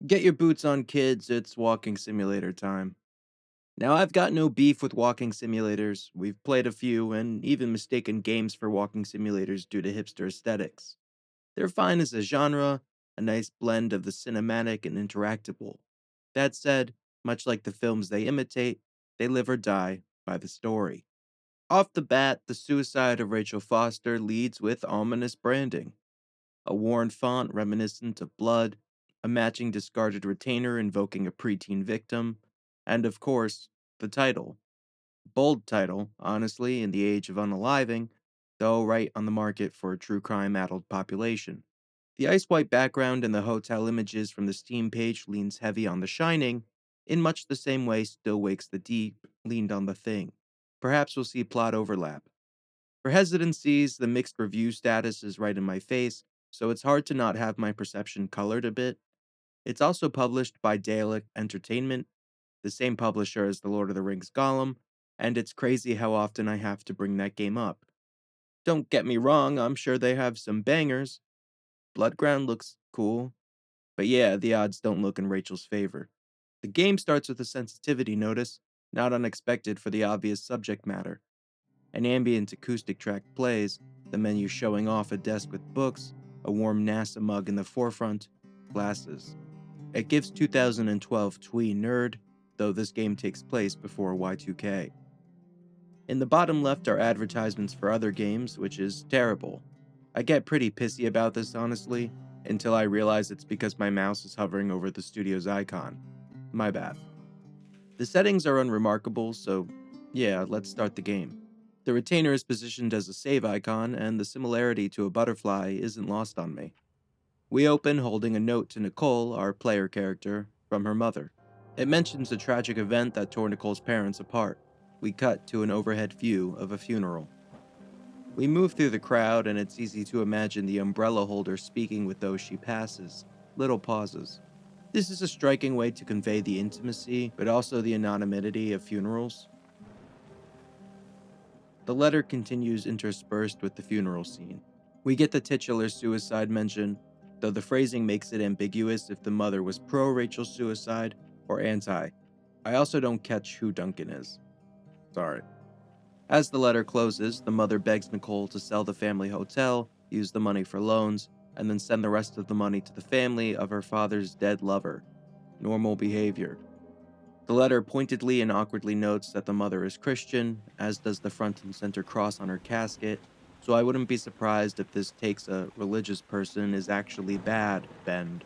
Get your boots on, kids. It's walking simulator time. Now, I've got no beef with walking simulators. We've played a few and even mistaken games for walking simulators due to hipster aesthetics. They're fine as a genre, a nice blend of the cinematic and interactable. That said, much like the films they imitate, they live or die by the story. Off the bat, the suicide of Rachel Foster leads with ominous branding. A worn font reminiscent of blood, a matching discarded retainer invoking a preteen victim, and of course, the title. Bold title, honestly, in the age of unaliving, though right on the market for a true crime addled population. The ice white background and the hotel images from the Steam page leans heavy on The Shining, in much the same way Still Wakes the Deep leaned on The Thing. Perhaps we'll see plot overlap. For hesitancies, the mixed review status is right in my face, so it's hard to not have my perception colored a bit. It's also published by Dalek Entertainment, the same publisher as the Lord of the Rings Gollum, and it's crazy how often I have to bring that game up. Don't get me wrong, I'm sure they have some bangers. Bloodground looks cool, but yeah, the odds don't look in Rachel's favor. The game starts with a sensitivity notice, not unexpected for the obvious subject matter. An ambient acoustic track plays, the menu showing off a desk with books, a warm NASA mug in the forefront, glasses. It gives 2012 twee nerd, though this game takes place before Y2K. In the bottom left are advertisements for other games, which is terrible. I get pretty pissy about this, honestly, until I realize it's because my mouse is hovering over the studio's icon. My bad. The settings are unremarkable, so yeah, let's start the game. The retainer is positioned as a save icon, and the similarity to a butterfly isn't lost on me. We open holding a note to Nicole, our player character, from her mother. It mentions a tragic event that tore Nicole's parents apart. We cut to an overhead view of a funeral. We move through the crowd, and it's easy to imagine the umbrella holder speaking with those she passes. Little pauses. This is a striking way to convey the intimacy, but also the anonymity of funerals. The letter continues interspersed with the funeral scene. We get the titular suicide mention, though the phrasing makes it ambiguous if the mother was pro Rachel's suicide or anti. I also don't catch who Duncan is. Sorry. As the letter closes, the mother begs Nicole to sell the family hotel, use the money for loans, and then send the rest of the money to the family of her father's dead lover. Normal behavior. The letter pointedly and awkwardly notes that the mother is Christian, as does the front and center cross on her casket, so I wouldn't be surprised if this takes a religious person is actually bad bend.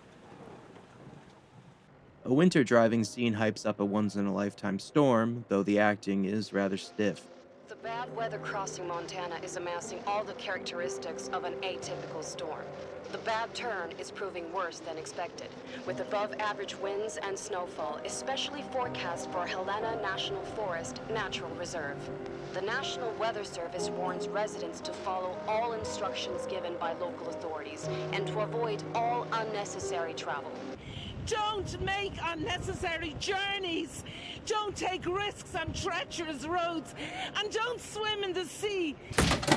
A winter driving scene hypes up a once-in-a-lifetime storm, though the acting is rather stiff. The bad weather crossing Montana is amassing all the characteristics of an atypical storm. The bad turn is proving worse than expected, with above-average winds and snowfall, especially forecast for Helena National Forest Natural Reserve. The National Weather Service warns residents to follow all instructions given by local authorities and to avoid all unnecessary travel. Don't make unnecessary journeys. Don't take risks on treacherous roads. And don't swim in the sea.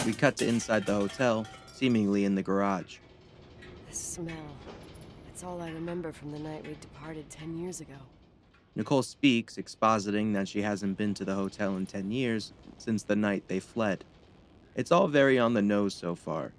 We cut to inside the hotel, seemingly in the garage. The smell. It's all I remember from the night we departed 10 years ago. Nicole speaks, expositing that she hasn't been to the hotel in 10 years since the night they fled. It's all very on the nose so far.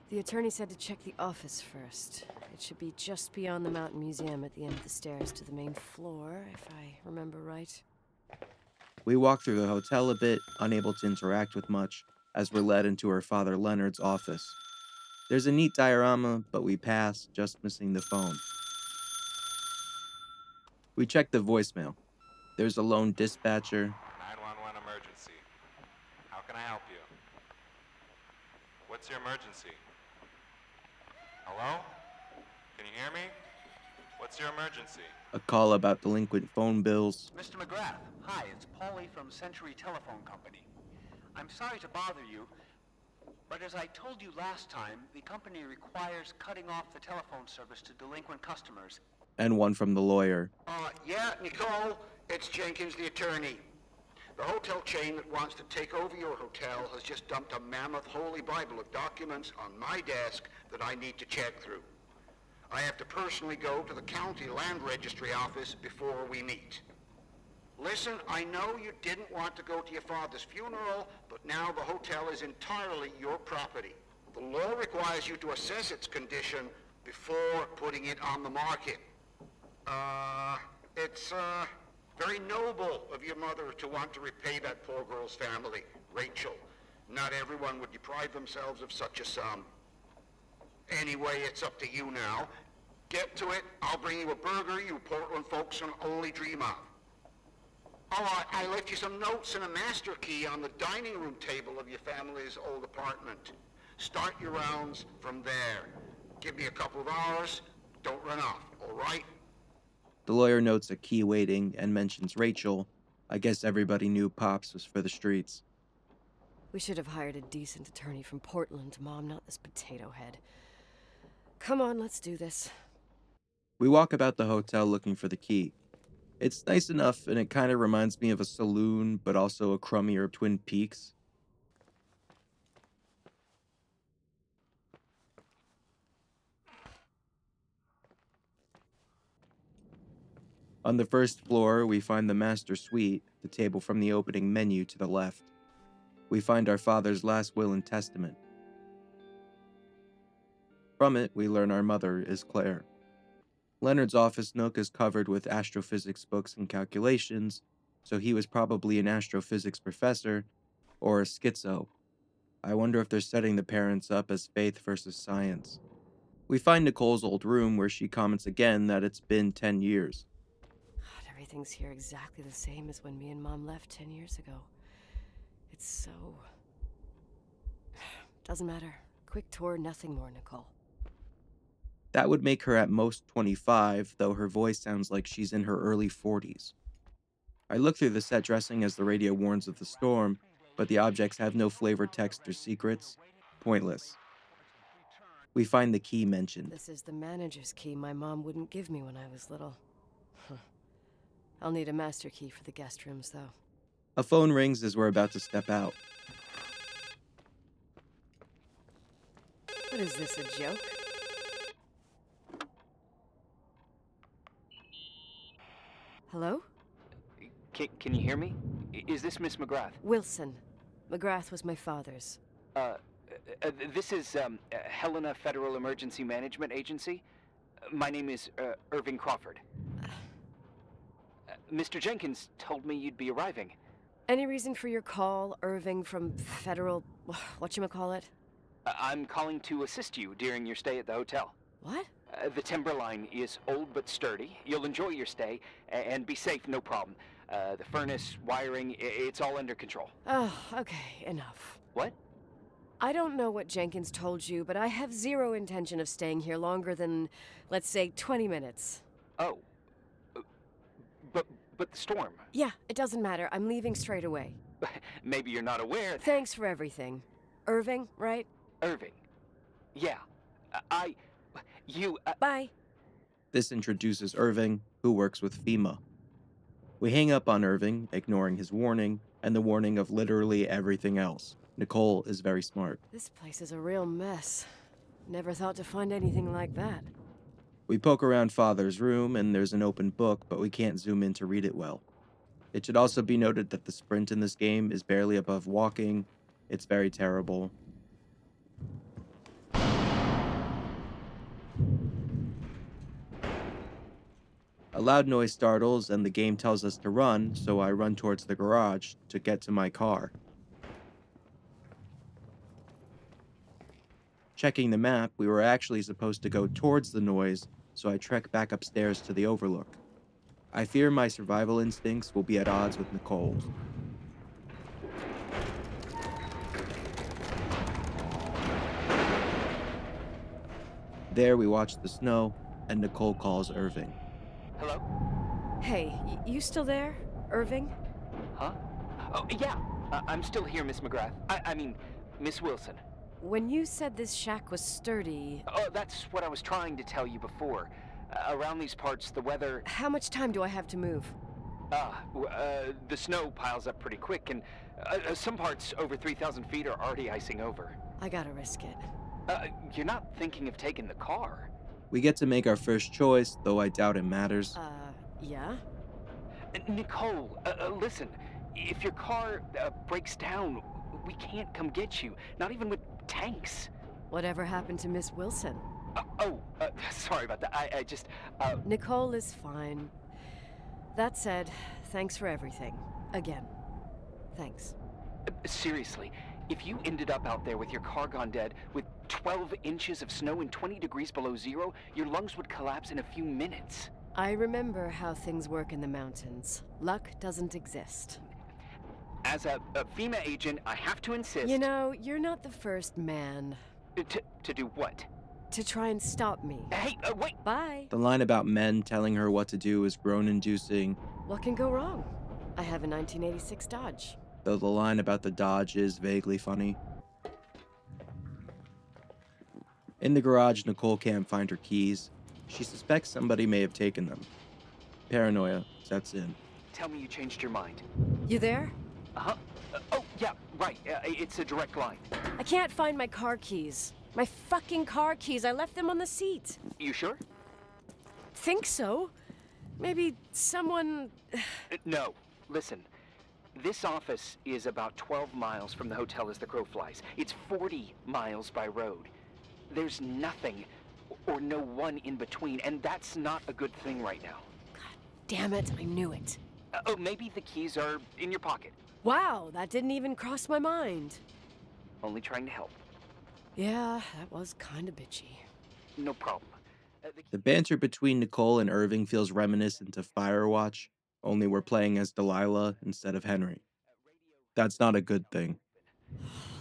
The attorney said to check the office first. It should be just beyond the Mountain Museum at the end of the stairs to the main floor, if I remember right. We walk through the hotel a bit, unable to interact with much, as we're led into her father Leonard's office. There's a neat diorama, but we pass, just missing the phone. We check the voicemail. There's a lone dispatcher. 911 emergency. How can I help you? What's your emergency? Hello? Can you hear me? What's your emergency? A call about delinquent phone bills. Mr. McGrath, hi, it's Paulie from Century Telephone Company. I'm sorry to bother you. But as I told you last time, the company requires cutting off the telephone service to delinquent customers. And one from the lawyer. Yeah, Nicole, it's Jenkins, the attorney. The hotel chain that wants to take over your hotel has just dumped a mammoth holy Bible of documents on my desk that I need to check through. I have to personally go to the county land registry office before we meet. Listen, I know you didn't want to go to your father's funeral, but now the hotel is entirely your property. The law requires you to assess its condition before putting it on the market. It's very noble of your mother to want to repay that poor girl's family, Rachel. Not everyone would deprive themselves of such a sum. Anyway, it's up to you now. Get to it. I'll bring you a burger you Portland folks can only dream of. Oh, I left you some notes and a master key on the dining room table of your family's old apartment. Start your rounds from there. Give me a couple of hours. Don't run off, all right? The lawyer notes a key waiting and mentions Rachel. I guess everybody knew Pops was for the streets. We should have hired a decent attorney from Portland, Mom, not this potato head. Come on, let's do this. We walk about the hotel looking for the key. It's nice enough, and it kind of reminds me of a saloon, but also a crummier Twin Peaks. On the first floor, we find the master suite, the table from the opening menu to the left. We find our father's last will and testament. From it, we learn our mother is Claire. Leonard's office nook is covered with astrophysics books and calculations, so he was probably an astrophysics professor or a schizo. I wonder if they're setting the parents up as faith versus science. We find Nicole's old room where she comments again that it's been 10 years. God, everything's here exactly the same as when me and Mom left 10 years ago. It's so... Doesn't matter. Quick tour, nothing more, Nicole. That would make her at most 25, though her voice sounds like she's in her early 40s. I look through the set dressing as the radio warns of the storm, but the objects have no flavor text or secrets. Pointless. We find the key mentioned. This is the manager's key my mom wouldn't give me when I was little. I'll need a master key for the guest rooms, though. A phone rings as we're about to step out. What is this, a joke? Hello? Can you hear me? Is this Miss McGrath? Wilson. McGrath was my father's. This is Helena Federal Emergency Management Agency. My name is Irving Crawford. Mr. Jenkins told me you'd be arriving. Any reason for your call, Irving from Federal... whatchamacallit? I'm calling to assist you during your stay at the hotel. What? The timberline is old but sturdy. You'll enjoy your stay, and be safe, no problem. The furnace, wiring, it's all under control. Oh, okay, enough. What? I don't know what Jenkins told you, but I have zero intention of staying here longer than, let's say, 20 minutes. Oh. But the storm. Yeah, it doesn't matter. I'm leaving straight away. Maybe you're not aware that... Thanks for everything. Irving, right? Irving. Yeah. Bye. This introduces Irving, who works with FEMA. We hang up on Irving, ignoring his warning, and the warning of literally everything else. Nicole is very smart. This place is a real mess. Never thought to find anything like that. We poke around Father's room, and there's an open book, but we can't zoom in to read it well. It should also be noted that the sprint in this game is barely above walking. It's very terrible. A loud noise startles, and the game tells us to run, so I run towards the garage to get to my car. Checking the map, we were actually supposed to go towards the noise, so I trek back upstairs to the overlook. I fear my survival instincts will be at odds with Nicole's. There we watch the snow, and Nicole calls Irving. Hello? Hey, you still there, Irving? Huh? Oh, yeah. I'm still here, Miss McGrath. I mean, Miss Wilson. When you said this shack was sturdy... Oh, that's what I was trying to tell you before. Around these parts, the weather... How much time do I have to move? The snow piles up pretty quick, and some parts over 3,000 feet are already icing over. I gotta risk it. You're not thinking of taking the car? We get to make our first choice, though I doubt it matters. Yeah? Nicole, listen. If your car breaks down, we can't come get you. Not even with tanks. Whatever happened to Miss Wilson? Sorry about that. I just, Nicole is fine. That said, thanks for everything. Again. Thanks. Seriously, if you ended up out there with your car gone dead, with 12 inches of snow and 20 degrees below zero, your lungs would collapse in a few minutes. I remember how things work in the mountains. Luck doesn't exist. As a FEMA agent, I have to insist... You know, you're not the first man. To do what? To try and stop me. Hey, wait! Bye! The line about men telling her what to do is groan-inducing, What can go wrong? I have a 1986 Dodge. though the line about the Dodge is vaguely funny. In the garage, Nicole can't find her keys. She suspects somebody may have taken them. Paranoia sets in. Tell me you changed your mind. You there? Uh-huh. Oh, yeah, right. It's a direct line. I can't find my car keys. My fucking car keys. I left them on the seat. You sure? Think so. Maybe someone... No. Listen. This office is about 12 miles from the hotel as the crow flies. It's 40 miles by road. There's nothing or no one in between, and that's not a good thing right now. God damn it, I knew it. Maybe the keys are in your pocket. Wow, that didn't even cross my mind. Only trying to help. Yeah, that was kinda bitchy. No problem. The banter between Nicole and Irving feels reminiscent of Firewatch, only we're playing as Delilah instead of Henry. That's not a good thing.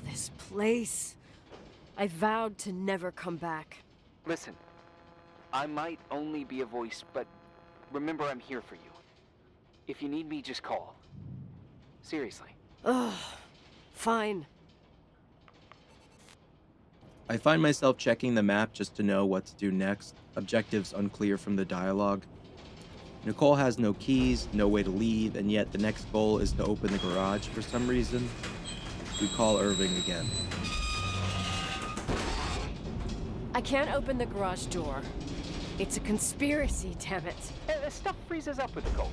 This place. I vowed to never come back. Listen, I might only be a voice, but remember I'm here for you. If you need me, just call. Seriously. Ugh, fine. I find myself checking the map just to know what to do next, objectives unclear from the dialogue. Nicole has no keys, no way to leave, and yet the next goal is to open the garage for some reason. We call Irving again. I can't open the garage door. It's a conspiracy, damn it. Stuff freezes up with the cold.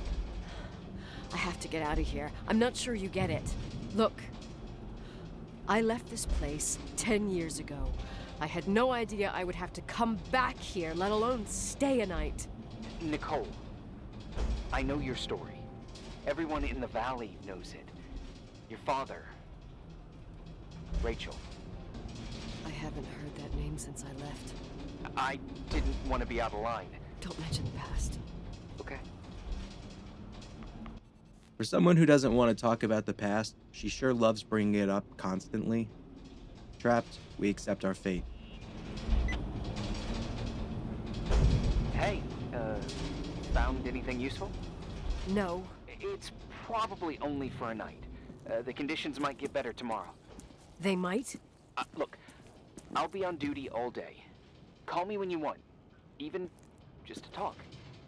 I have to get out of here. I'm not sure you get it. Look, I left this place 10 years ago. I had no idea I would have to come back here, let alone stay a night. Nicole, I know your story. Everyone in the valley knows it. Your father, Rachel. I haven't heard that name since I left. I didn't want to be out of line. Don't mention the past. Okay. For someone who doesn't want to talk about the past, she sure loves bringing it up constantly. Trapped, we accept our fate. Hey, found anything useful? No. It's probably only for a night. The conditions might get better tomorrow. They might? Look, I'll be on duty all day. Call me when you want. Even just to talk.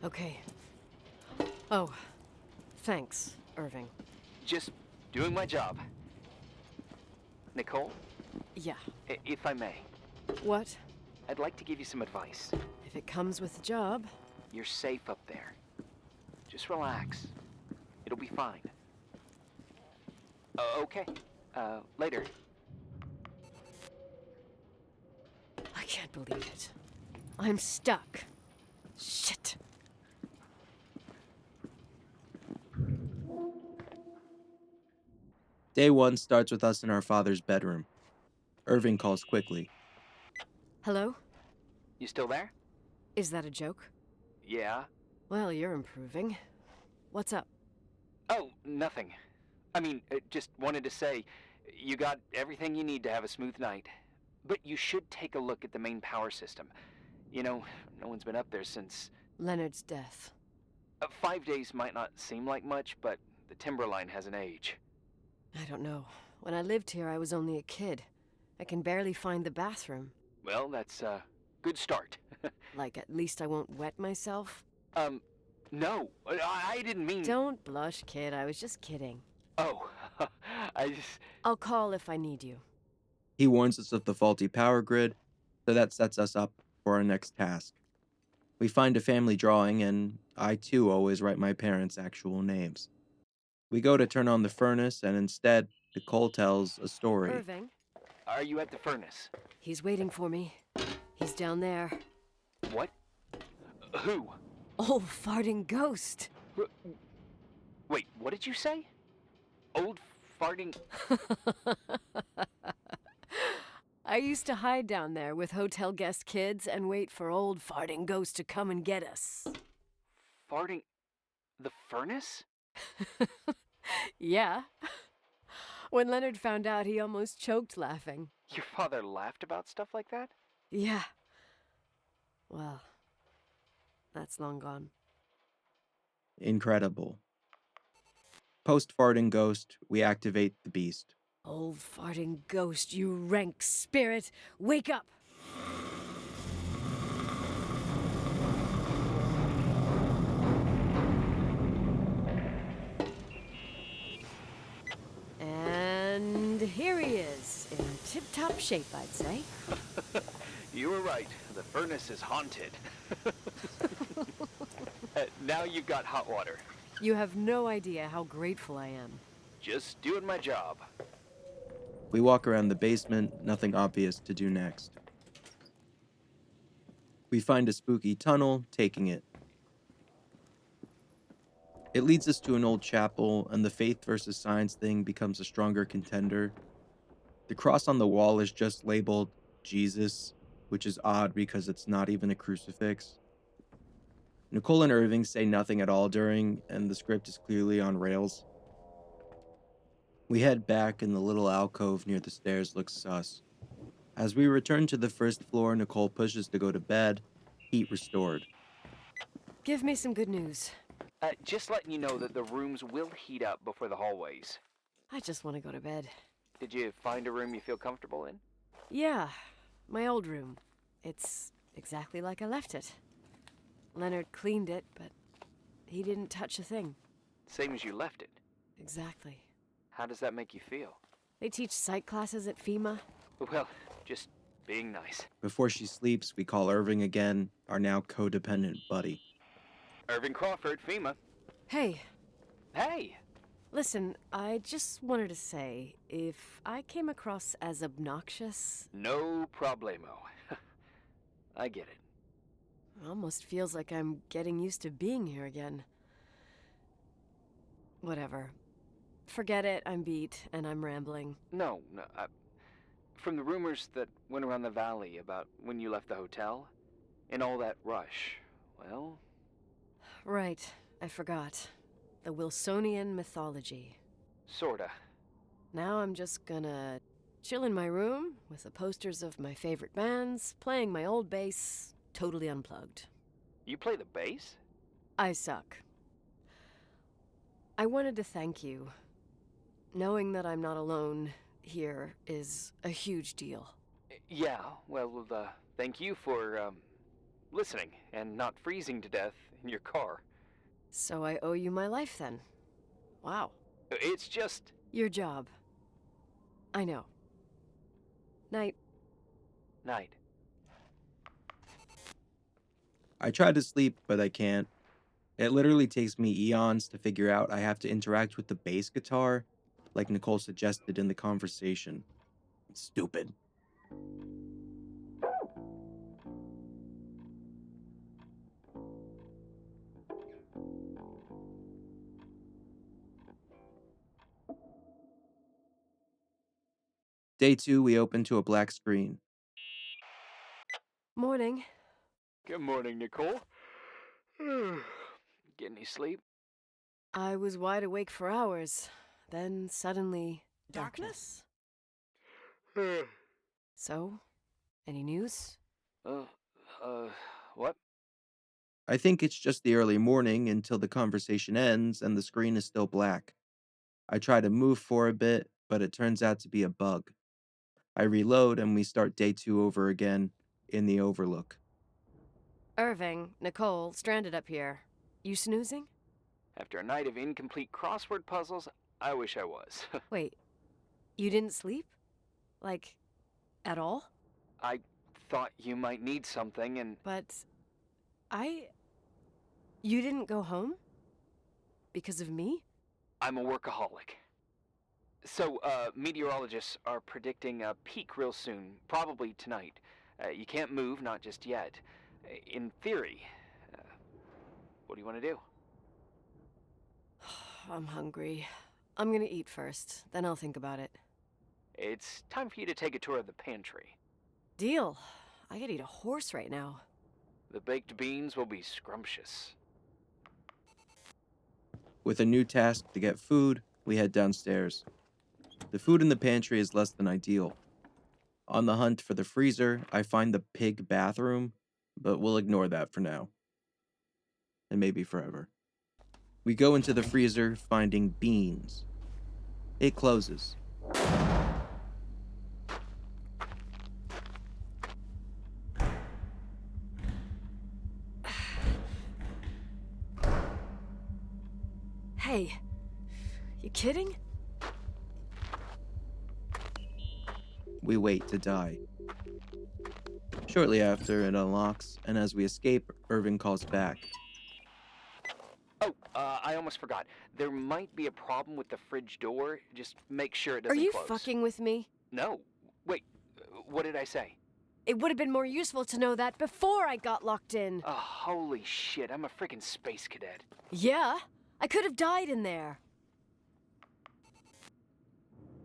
Okay. Oh, thanks, Irving. Just doing my job. Nicole, Yeah. if I may, What? I'd like to give you some advice. If it comes with the job. You're safe up there. Just relax. It'll be fine. Okay. Later. I can't believe it. I'm stuck. Shit. Day one starts with us in our father's bedroom. Irving calls quickly. Hello? You still there? Is that a joke? Yeah. Well, you're improving. What's up? Oh, nothing. I mean, just wanted to say, you got everything you need to have a smooth night. But you should take a look at the main power system. You know, no one's been up there since... Leonard's death. 5 days might not seem like much, but the timber line has an age. I don't know. When I lived here, I was only a kid. I can barely find the bathroom. Well, that's a good start. Like, at least I won't wet myself. Um, no, I didn't mean... Don't blush, kid. I was just kidding. Oh, I just... I'll call if I need you. He warns us of the faulty power grid, so that sets us up for our next task. We find a family drawing, and I too always write my parents' actual names. We go to turn on the furnace, and instead, Nicole tells a story. Irving? Are you at the furnace? He's waiting for me. He's down there. What? Who? Old farting ghost. Wait, what did you say? Old farting... I used to hide down there with hotel guest kids and wait for old farting ghost to come and get us. Farting... the furnace? Yeah. When Leonard found out, he almost choked laughing. Your father laughed about stuff like that? Yeah. Well, that's long gone. Incredible. Post farting ghost, we activate the beast. Old farting ghost, you rank spirit, wake up! And here he is, in tip-top shape, I'd say. You were right. The furnace is haunted. Now you've got hot water. You have no idea how grateful I am. Just doing my job. We walk around the basement, nothing obvious to do next. We find a spooky tunnel, taking it. It leads us to an old chapel, and the faith versus science thing becomes a stronger contender. The cross on the wall is just labeled Jesus, which is odd because it's not even a crucifix. Nicole and Irving say nothing at all during, and the script is clearly on rails. We head back, and the little alcove near the stairs looks sus. As we return to the first floor, Nicole pushes to go to bed, heat restored. Give me some good news. Just letting you know that the rooms will heat up before the hallways. I just want to go to bed. Did you find a room you feel comfortable in? Yeah, my old room. It's exactly like I left it. Leonard cleaned it, but he didn't touch a thing. Same as you left it. Exactly. How does that make you feel? They teach psych classes at FEMA. Well, just being nice. Before she sleeps, we call Irving again, our now codependent buddy. Irving Crawford, FEMA. Hey, Hey! listen, I just wanted to say, if I came across as obnoxious, No problemo. I get it. it almost feels like I'm getting used to being here again. Whatever. Forget it, I'm beat, and I'm rambling. No. From the rumors that went around the valley about when you left the hotel, and all that rush, well... Right, I forgot. The Wilsonian mythology. Sorta. Now I'm just gonna chill in my room with the posters of my favorite bands, playing my old bass, totally unplugged. You play the bass? I suck. I wanted to thank you. Knowing that I'm not alone here is a huge deal. Yeah, well, thank you for, listening and not freezing to death in your car. So I owe you my life then. Wow. It's just... Your job. I know. Night. Night. I try to sleep, but I can't. It literally takes me eons to figure out I have to interact with the bass guitar, like Nicole suggested in the conversation. It's stupid. Day 2, we open to a black screen. Morning. Good morning, Nicole. Get any sleep? I was wide awake for hours. Then suddenly, darkness. So, any news? What? I think it's just the early morning until the conversation ends and the screen is still black. I try to move for a bit, but it turns out to be a bug. I reload and we start day 2 over again in the Overlook. Irving, Nicole, stranded up here. You snoozing? After a night of incomplete crossword puzzles, I wish I was. Wait, you didn't sleep? Like, at all? I thought you might need something, and But you didn't go home? Because of me? I'm a workaholic. So, meteorologists are predicting a peak real soon, probably tonight. You can't move, not just yet. In theory. What do you want to do? I'm hungry. I'm gonna eat first, then I'll think about it. It's time for you to take a tour of the pantry. Deal. I could eat a horse right now. The baked beans will be scrumptious. With a new task to get food, we head downstairs. The food in the pantry is less than ideal. On the hunt for the freezer, I find the pig bathroom, but we'll ignore that for now. And maybe forever. We go into the freezer, finding beans. It closes. Hey, you kidding? We wait to die. Shortly after, it unlocks, and as we escape, Irving calls back. Oh, I almost forgot. There might be a problem with the fridge door. Just make sure it Are doesn't you close. fucking with me? No. Wait, what did I say? It would have been more useful to know that before I got locked in. Oh, holy shit, I'm a freaking space cadet. Yeah, I could have died in there.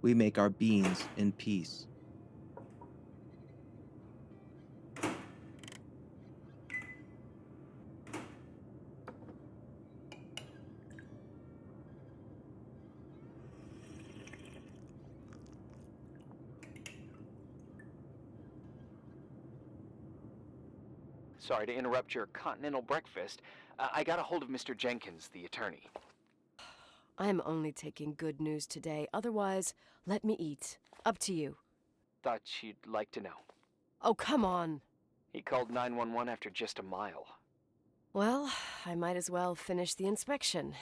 We make our beans in peace. Sorry to interrupt your continental breakfast. I got a hold of Mr. Jenkins, the attorney. I am only taking good news today. Otherwise, let me eat. Up to you. Thought you'd like to know. Oh, come on. He called 911 after just a mile. Well, I might as well finish the inspection.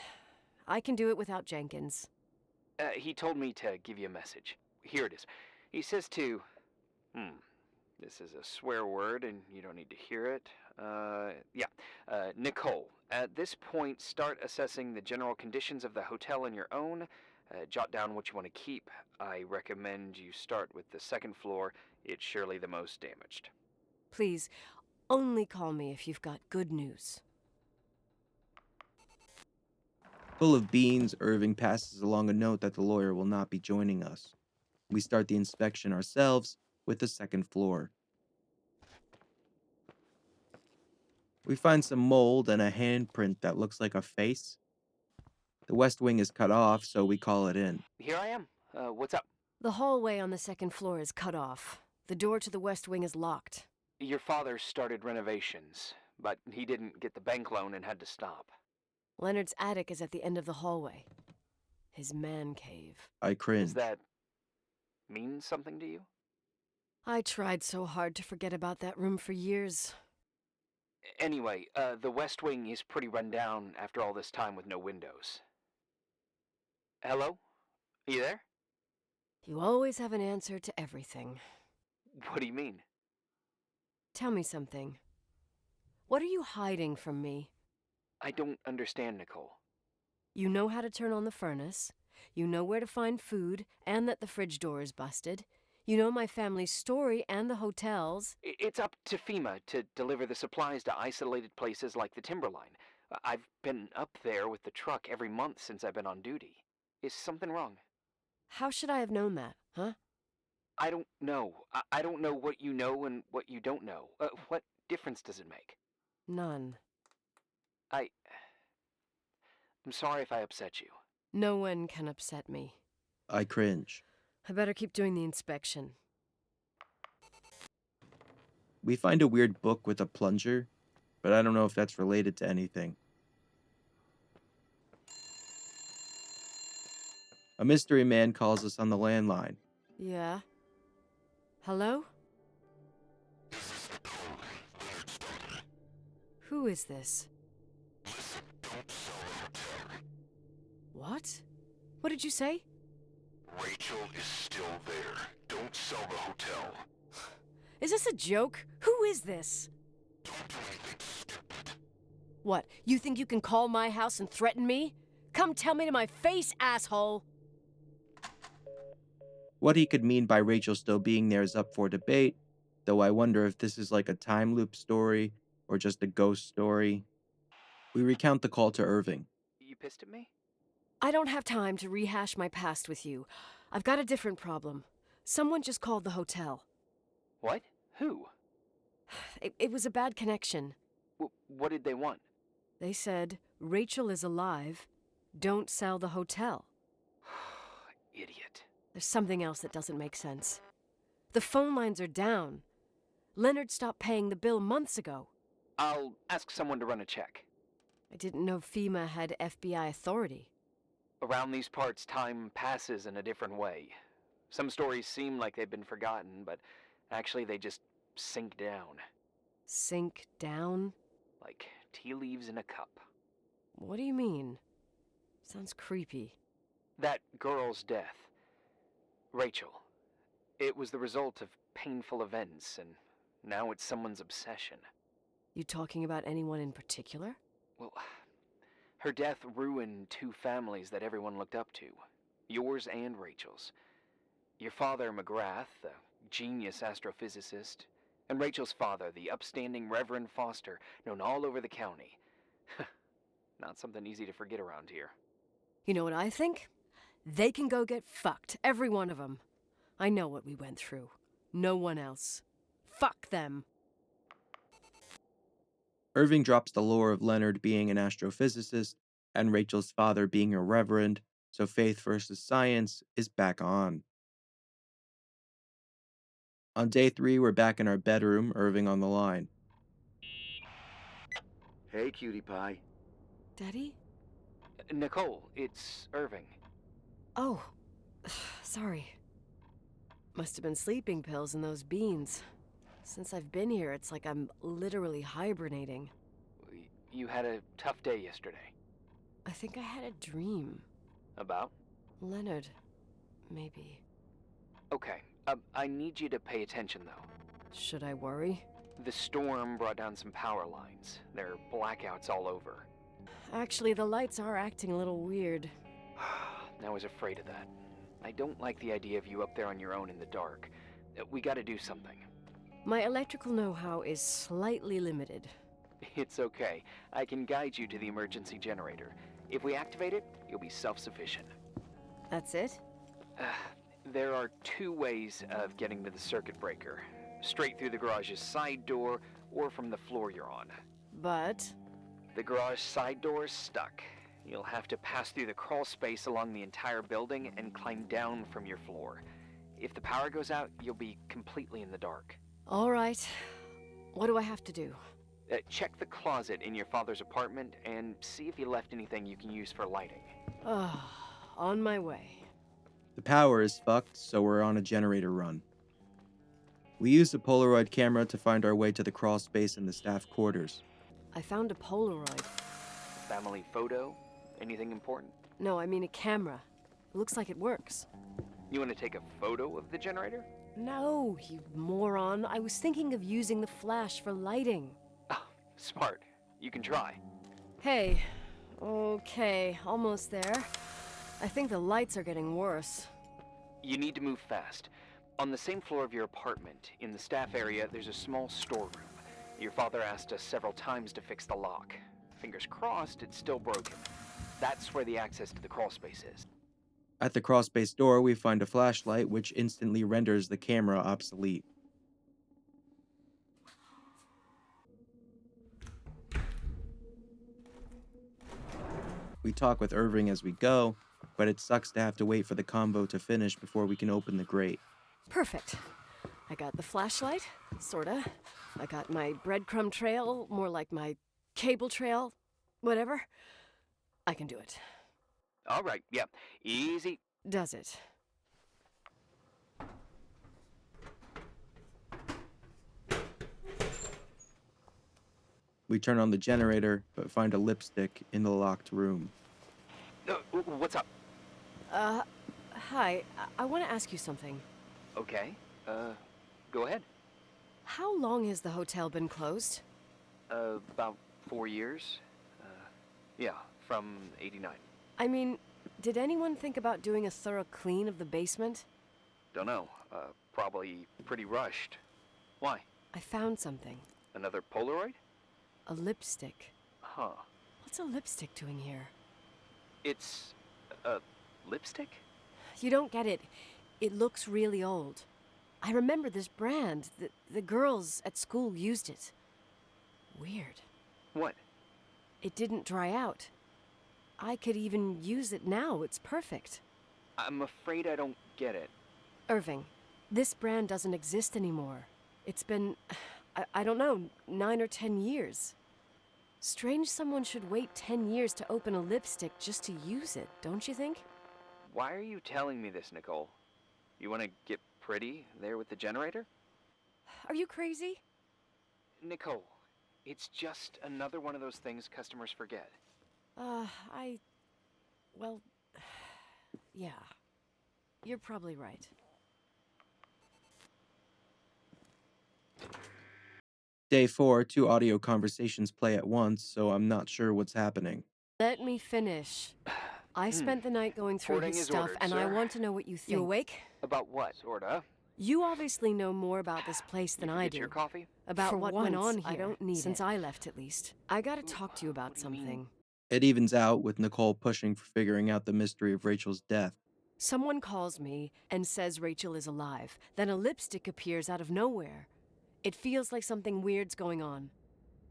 I can do it without Jenkins. He told me to give you a message. Here it is. He says to... This is a swear word, and you don't need to hear it. Nicole, at this point, start assessing the general conditions of the hotel on your own. Jot down what you want to keep. I recommend you start with the second floor. It's surely the most damaged. Please, only call me if you've got good news. Full of beans, Irving passes along a note that the lawyer will not be joining us. We start the inspection ourselves with the second floor. We find some mold and a handprint that looks like a face. The west wing is cut off, so we call it in. Here I am. What's up? The hallway on the second floor is cut off. The door to the west wing is locked. Your father started renovations, but he didn't get the bank loan and had to stop. Leonard's attic is at the end of the hallway. His man cave. I cringe. Does that mean something to you? I tried so hard to forget about that room for years. Anyway, the west wing is pretty run down after all this time with no windows. Hello? Are you there? You always have an answer to everything. What do you mean? Tell me something. What are you hiding from me? I don't understand, Nicole. You know how to turn on the furnace. You know where to find food, and that the fridge door is busted. You know my family's story and the hotel's. It's up to FEMA to deliver the supplies to isolated places like the Timberline. I've been up there with the truck every month since I've been on duty. Is something wrong? How should I have known that, huh? I don't know. I don't know what you know and what you don't know. What difference does it make? None. I'm sorry if I upset you. No one can upset me. I cringe. I better keep doing the inspection. We find a weird book with a plunger, but I don't know if that's related to anything. A mystery man calls us on the landline. Yeah? Hello? Who is this? What? What did you say? Rachel is still there. Don't sell the hotel. Is this a joke? Who is this? Don't do anything stupid. What, you think you can call my house and threaten me? Come tell me to my face, asshole! What he could mean by Rachel still being there is up for debate, though I wonder if this is like a time loop story or just a ghost story. We recount the call to Irving. You pissed at me? I don't have time to rehash my past with you. I've got a different problem. Someone just called the hotel. What? Who? It was a bad connection. What did they want? They said, Rachel is alive. Don't sell the hotel. Idiot. There's something else that doesn't make sense. The phone lines are down. Leonard stopped paying the bill months ago. I'll ask someone to run a check. I didn't know FEMA had FBI authority. Around these parts, time passes in a different way. Some stories seem like they've been forgotten, but actually they just sink down. Sink down? Like tea leaves in a cup. What do you mean? Sounds creepy. That girl's death. Rachel. It was the result of painful events, and now it's someone's obsession. You talking about anyone in particular? Well, her death ruined two families that everyone looked up to. Yours and Rachel's. Your father, McGrath, the genius astrophysicist, and Rachel's father, the upstanding Reverend Foster, known all over the county. Not something easy to forget around here. You know what I think? They can go get fucked, every one of them. I know what we went through. No one else. Fuck them. Irving drops the lore of Leonard being an astrophysicist and Rachel's father being a reverend, so faith versus science is back on. On day 3, we're back in our bedroom, Irving on the line. Hey, cutie pie. Daddy? Nicole, it's Irving. Oh, sorry. Must have been sleeping pills in those beans. Since I've been here, it's like I'm literally hibernating. You had a tough day yesterday. I think I had a dream. About? Leonard, maybe. Okay, I need you to pay attention, though. Should I worry? The storm brought down some power lines. There are blackouts all over. Actually, the lights are acting a little weird. I was afraid of that. I don't like the idea of you up there on your own in the dark. We gotta do something. My electrical know-how is slightly limited. It's okay. I can guide you to the emergency generator. If we activate it, you'll be self-sufficient. That's it? There are 2 ways of getting to the circuit breaker. Straight through the garage's side door, or from the floor you're on. But... The garage side door is stuck. You'll have to pass through the crawl space along the entire building and climb down from your floor. If the power goes out, you'll be completely in the dark. all right. What do I have to do? Check the closet in your father's apartment and see if he left anything you can use for lighting. On my way. The power is fucked, so we're on a generator run. We use a Polaroid camera to find our way to the crawl space in the staff quarters. I found a Polaroid. Family photo? Anything important? No, I mean a camera. It looks like it works. You want to take a photo of the generator? No, you moron. I was thinking of using the flash for lighting. Oh, smart. You can try. Hey. Okay, almost there. I think the lights are getting worse. You need to move fast. On the same floor of your apartment, in the staff area, there's a small storeroom. Your father asked us several times to fix the lock. Fingers crossed, it's still broken. That's where the access to the crawl space is. At the crawl space door, we find a flashlight, which instantly renders the camera obsolete. We talk with Irving as we go, but it sucks to have to wait for the convo to finish before we can open the grate. Perfect. I got the flashlight, sorta. I got my breadcrumb trail, more like my cable trail, whatever. I can do it. All right, yeah, easy. Does it? We turn on the generator, but find a lipstick in the locked room. What's up? Hi. I want to ask you something. Okay. Go ahead. How long has the hotel been closed? About 4 years. Yeah, from 89. I mean, did anyone think about doing a thorough clean of the basement? Don't know. Probably pretty rushed. Why? I found something. Another Polaroid? A lipstick. Huh. What's a lipstick doing here? It's a lipstick? You don't get it. It looks really old. I remember this brand. The girls at school used it. Weird. What? It didn't dry out. I could even use it now. It's perfect. I'm afraid I don't get it. Irving, this brand doesn't exist anymore. It's been, I don't know, 9 or 10 years. Strange someone should wait 10 years to open a lipstick just to use it, don't you think? Why are you telling me this, Nicole? You want to get pretty there with the generator? Are you crazy? Nicole, it's just another one of those things customers forget. Well, yeah. You're probably right. Day 4, 2 audio conversations play at once, so I'm not sure what's happening. Let me finish. I spent the night going through Reporting his is stuff, ordered, and I sir. want to know what you think. You awake? About what, sorta? You obviously know more about this place than I Get do. your coffee? About For what went once, on here. I don't need since it. I left, at least. I gotta talk to you about What do you mean? something. It evens out with Nicole pushing for figuring out the mystery of Rachel's death. Someone calls me and says Rachel is alive. Then a lipstick appears out of nowhere. It feels like something weird's going on.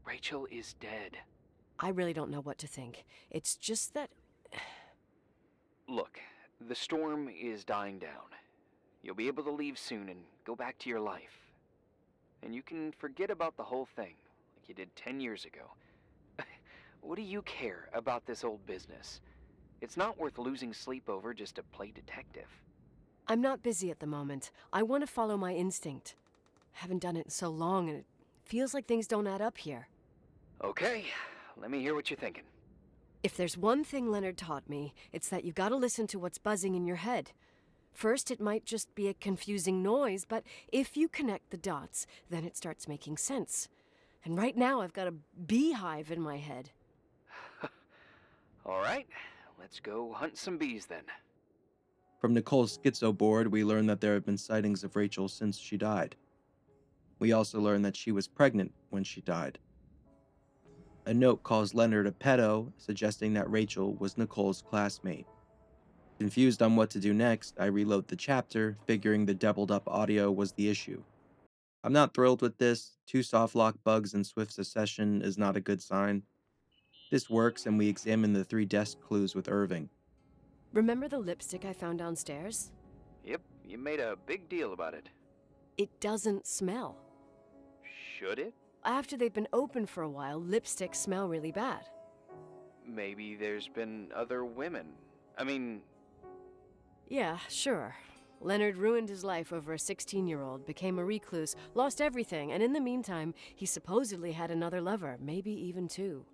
Rachel is dead. I really don't know what to think. It's just that... Look, the storm is dying down. You'll be able to leave soon and go back to your life. And you can forget about the whole thing, like you did 10 years ago. What do you care about this old business? It's not worth losing sleep over just to play detective. I'm not busy at the moment. I want to follow my instinct. Haven't done it in so long, and it feels like things don't add up here. Okay, let me hear what you're thinking. If there's one thing Leonard taught me, it's that you've got to listen to what's buzzing in your head. First, it might just be a confusing noise, but if you connect the dots, then it starts making sense. And right now, I've got a beehive in my head. All right, let's go hunt some bees then. From Nicole's skitzoboard, we learn that there have been sightings of Rachel since she died. We also learn that she was pregnant when she died. A note calls Leonard a pedo, suggesting that Rachel was Nicole's classmate. Confused on what to do next, I reload the chapter, figuring the doubled up audio was the issue. I'm not thrilled with this. 2 softlock bugs in swift succession is not a good sign. This works, and we examine the 3 desk clues with Irving. Remember the lipstick I found downstairs? Yep, you made a big deal about it. It doesn't smell. Should it? After they've been open for a while, lipsticks smell really bad. Maybe there's been other women. I mean, Yeah, sure. Leonard ruined his life over a 16-year-old, became a recluse, lost everything, and in the meantime, he supposedly had another lover, maybe even 2.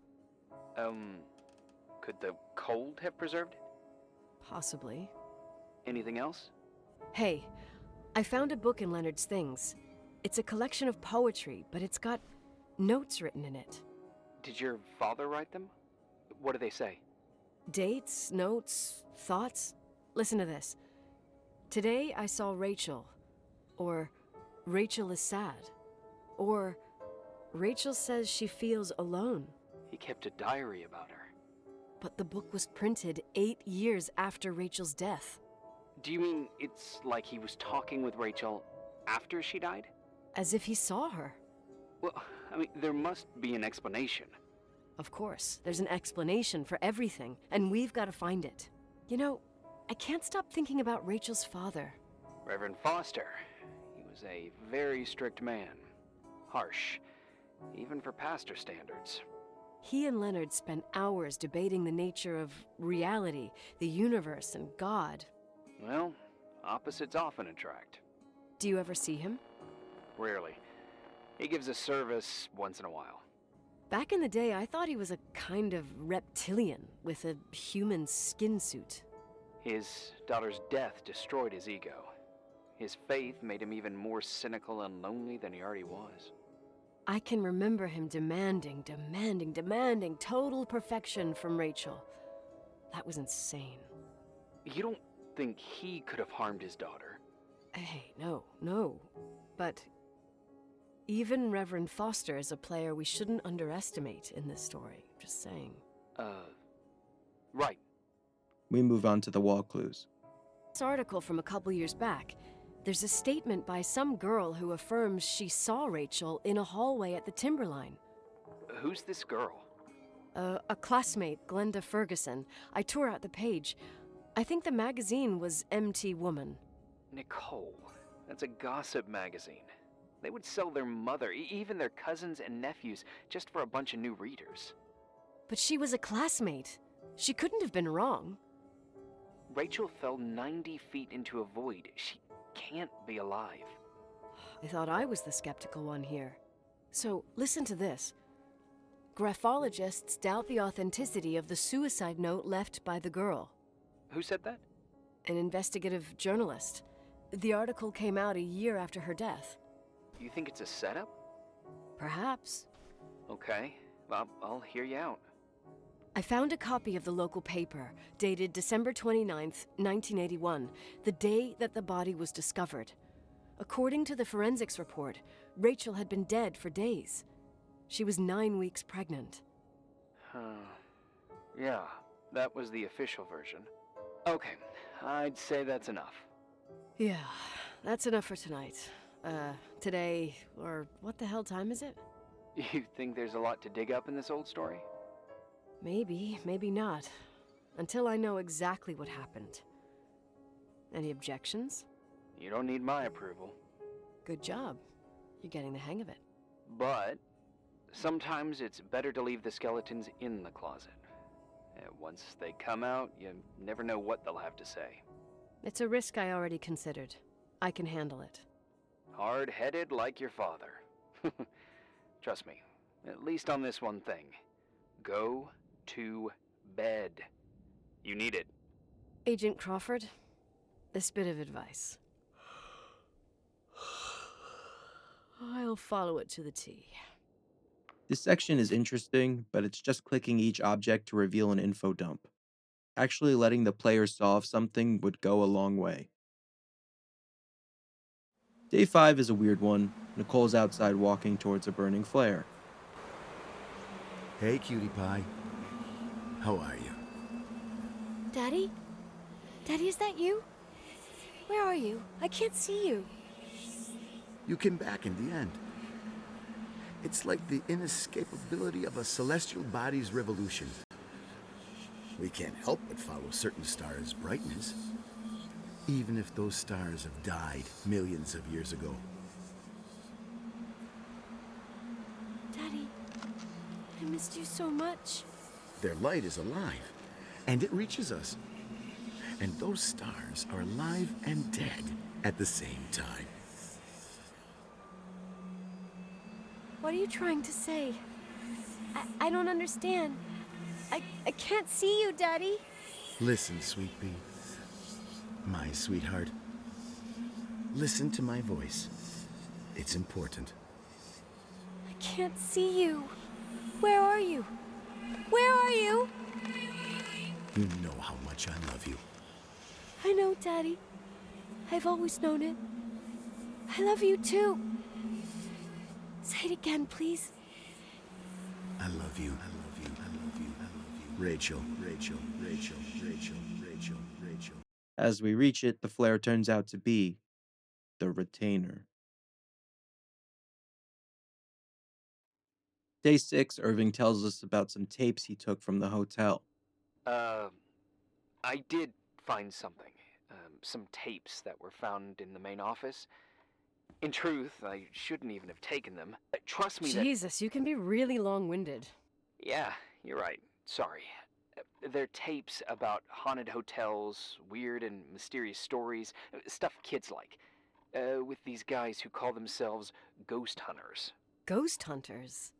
Could the cold have preserved it? Possibly. Anything else? Hey, I found a book in Leonard's things. It's a collection of poetry, but it's got notes written in it. Did your father write them? What do they say? Dates, notes, thoughts. Listen to this. Today I saw Rachel. Or Rachel is sad. Or Rachel says she feels alone. He kept a diary about her. But the book was printed 8 years after Rachel's death. Do you mean it's like he was talking with Rachel after she died? As if he saw her. Well, I mean, there must be an explanation. Of course, there's an explanation for everything, and we've got to find it. You know, I can't stop thinking about Rachel's father. Reverend Foster. He was a very strict man. Harsh, even for pastor standards. He and Leonard spent hours debating the nature of reality, the universe, and God. Well, opposites often attract. Do you ever see him? Rarely. He gives a service once in a while. Back in the day, I thought he was a kind of reptilian with a human skin suit. His daughter's death destroyed his ego. His faith made him even more cynical and lonely than he already was. I can remember him demanding total perfection from Rachel. That was insane. You don't think he could have harmed his daughter? Hey, no. But even Reverend Foster is a player we shouldn't underestimate in this story. Just saying. Right. We move on to the wall clues. This article from a couple years back, there's a statement by some girl who affirms she saw Rachel in a hallway at the Timberline. Who's this girl? A classmate, Glenda Ferguson. I tore out the page. I think the magazine was MT Woman. Nicole. That's a gossip magazine. They would sell their mother, even their cousins and nephews, just for a bunch of new readers. But she was a classmate. She couldn't have been wrong. Rachel fell 90 feet into a void. She can't be alive. I thought I was the skeptical one here. So, listen to this. Graphologists doubt the authenticity of the suicide note left by the girl. Who said that? An investigative journalist. The article came out a year after her death. You think it's a setup? Perhaps. Okay, I'll hear you out. I found a copy of the local paper, dated December 29th, 1981, the day that the body was discovered. According to the forensics report, Rachel had been dead for days. She was 9 weeks pregnant. Yeah, that was the official version. Okay, I'd say that's enough. Yeah, that's enough for tonight. Today, or what the hell time is it? You think there's a lot to dig up in this old story? Maybe, maybe not. Until I know exactly what happened. Any objections? You don't need my approval. Good job. You're getting the hang of it. But sometimes it's better to leave the skeletons in the closet. Once they come out, you never know what they'll have to say. It's a risk I already considered. I can handle it. Hard-headed like your father. Trust me, at least on this one thing. Go to bed. You need it. Agent Crawford, this bit of advice. I'll follow it to the T. This section is interesting, but it's just clicking each object to reveal an info dump. Actually letting the player solve something would go a long way. Day 5 is a weird one. Nicole's outside walking towards a burning flare. Hey, cutie pie. How are you? Daddy? Daddy, is that you? Where are you? I can't see you. You came back in the end. It's like the inescapability of a celestial body's revolution. We can't help but follow certain stars' brightness, even if those stars have died millions of years ago. Daddy, I missed you so much. Their light is alive, and it reaches us. And those stars are alive and dead at the same time. What are you trying to say? I don't understand. I can't see you, Daddy. Listen, sweet pea. My sweetheart. Listen to my voice. It's important. I can't see you. Where are you? Where are you? You know how much I love you. I know, Daddy. I've always known it. I love you too. Say it again, please. I love you. I love you. I love you. I love you. Rachel, Rachel, Rachel, Rachel, Rachel, Rachel. As we reach it, the flare turns out to be the retainer. Day 6, Irving tells us about some tapes he took from the hotel. I did find something. Some tapes that were found in the main office. In truth, I shouldn't even have taken them. Trust me that... Jesus, you can be really long-winded. Yeah, you're right. Sorry. They're tapes about haunted hotels, weird and mysterious stories, stuff kids like. With these guys who call themselves ghost hunters. Ghost hunters?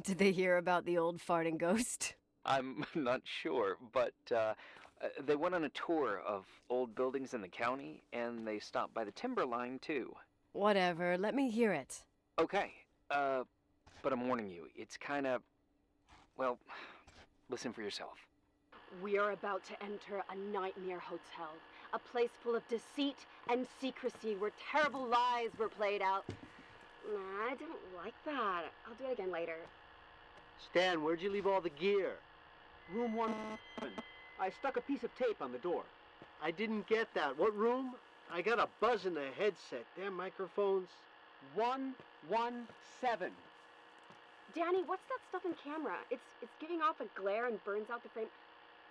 Did they hear about the old farting ghost? I'm not sure, but they went on a tour of old buildings in the county, and they stopped by the timberline, too. Whatever, let me hear it. Okay, but I'm warning you, it's kinda... well, listen for yourself. We are about to enter a nightmare hotel, a place full of deceit and secrecy where terrible lies were played out. Nah, I don't like that. I'll do it again later. Stan, where'd you leave all the gear? Room 1. I stuck a piece of tape on the door. I didn't get that. What room? I got a buzz in the headset. Damn microphones. 117. Danny, what's that stuff in camera? It's giving off a glare and burns out the frame.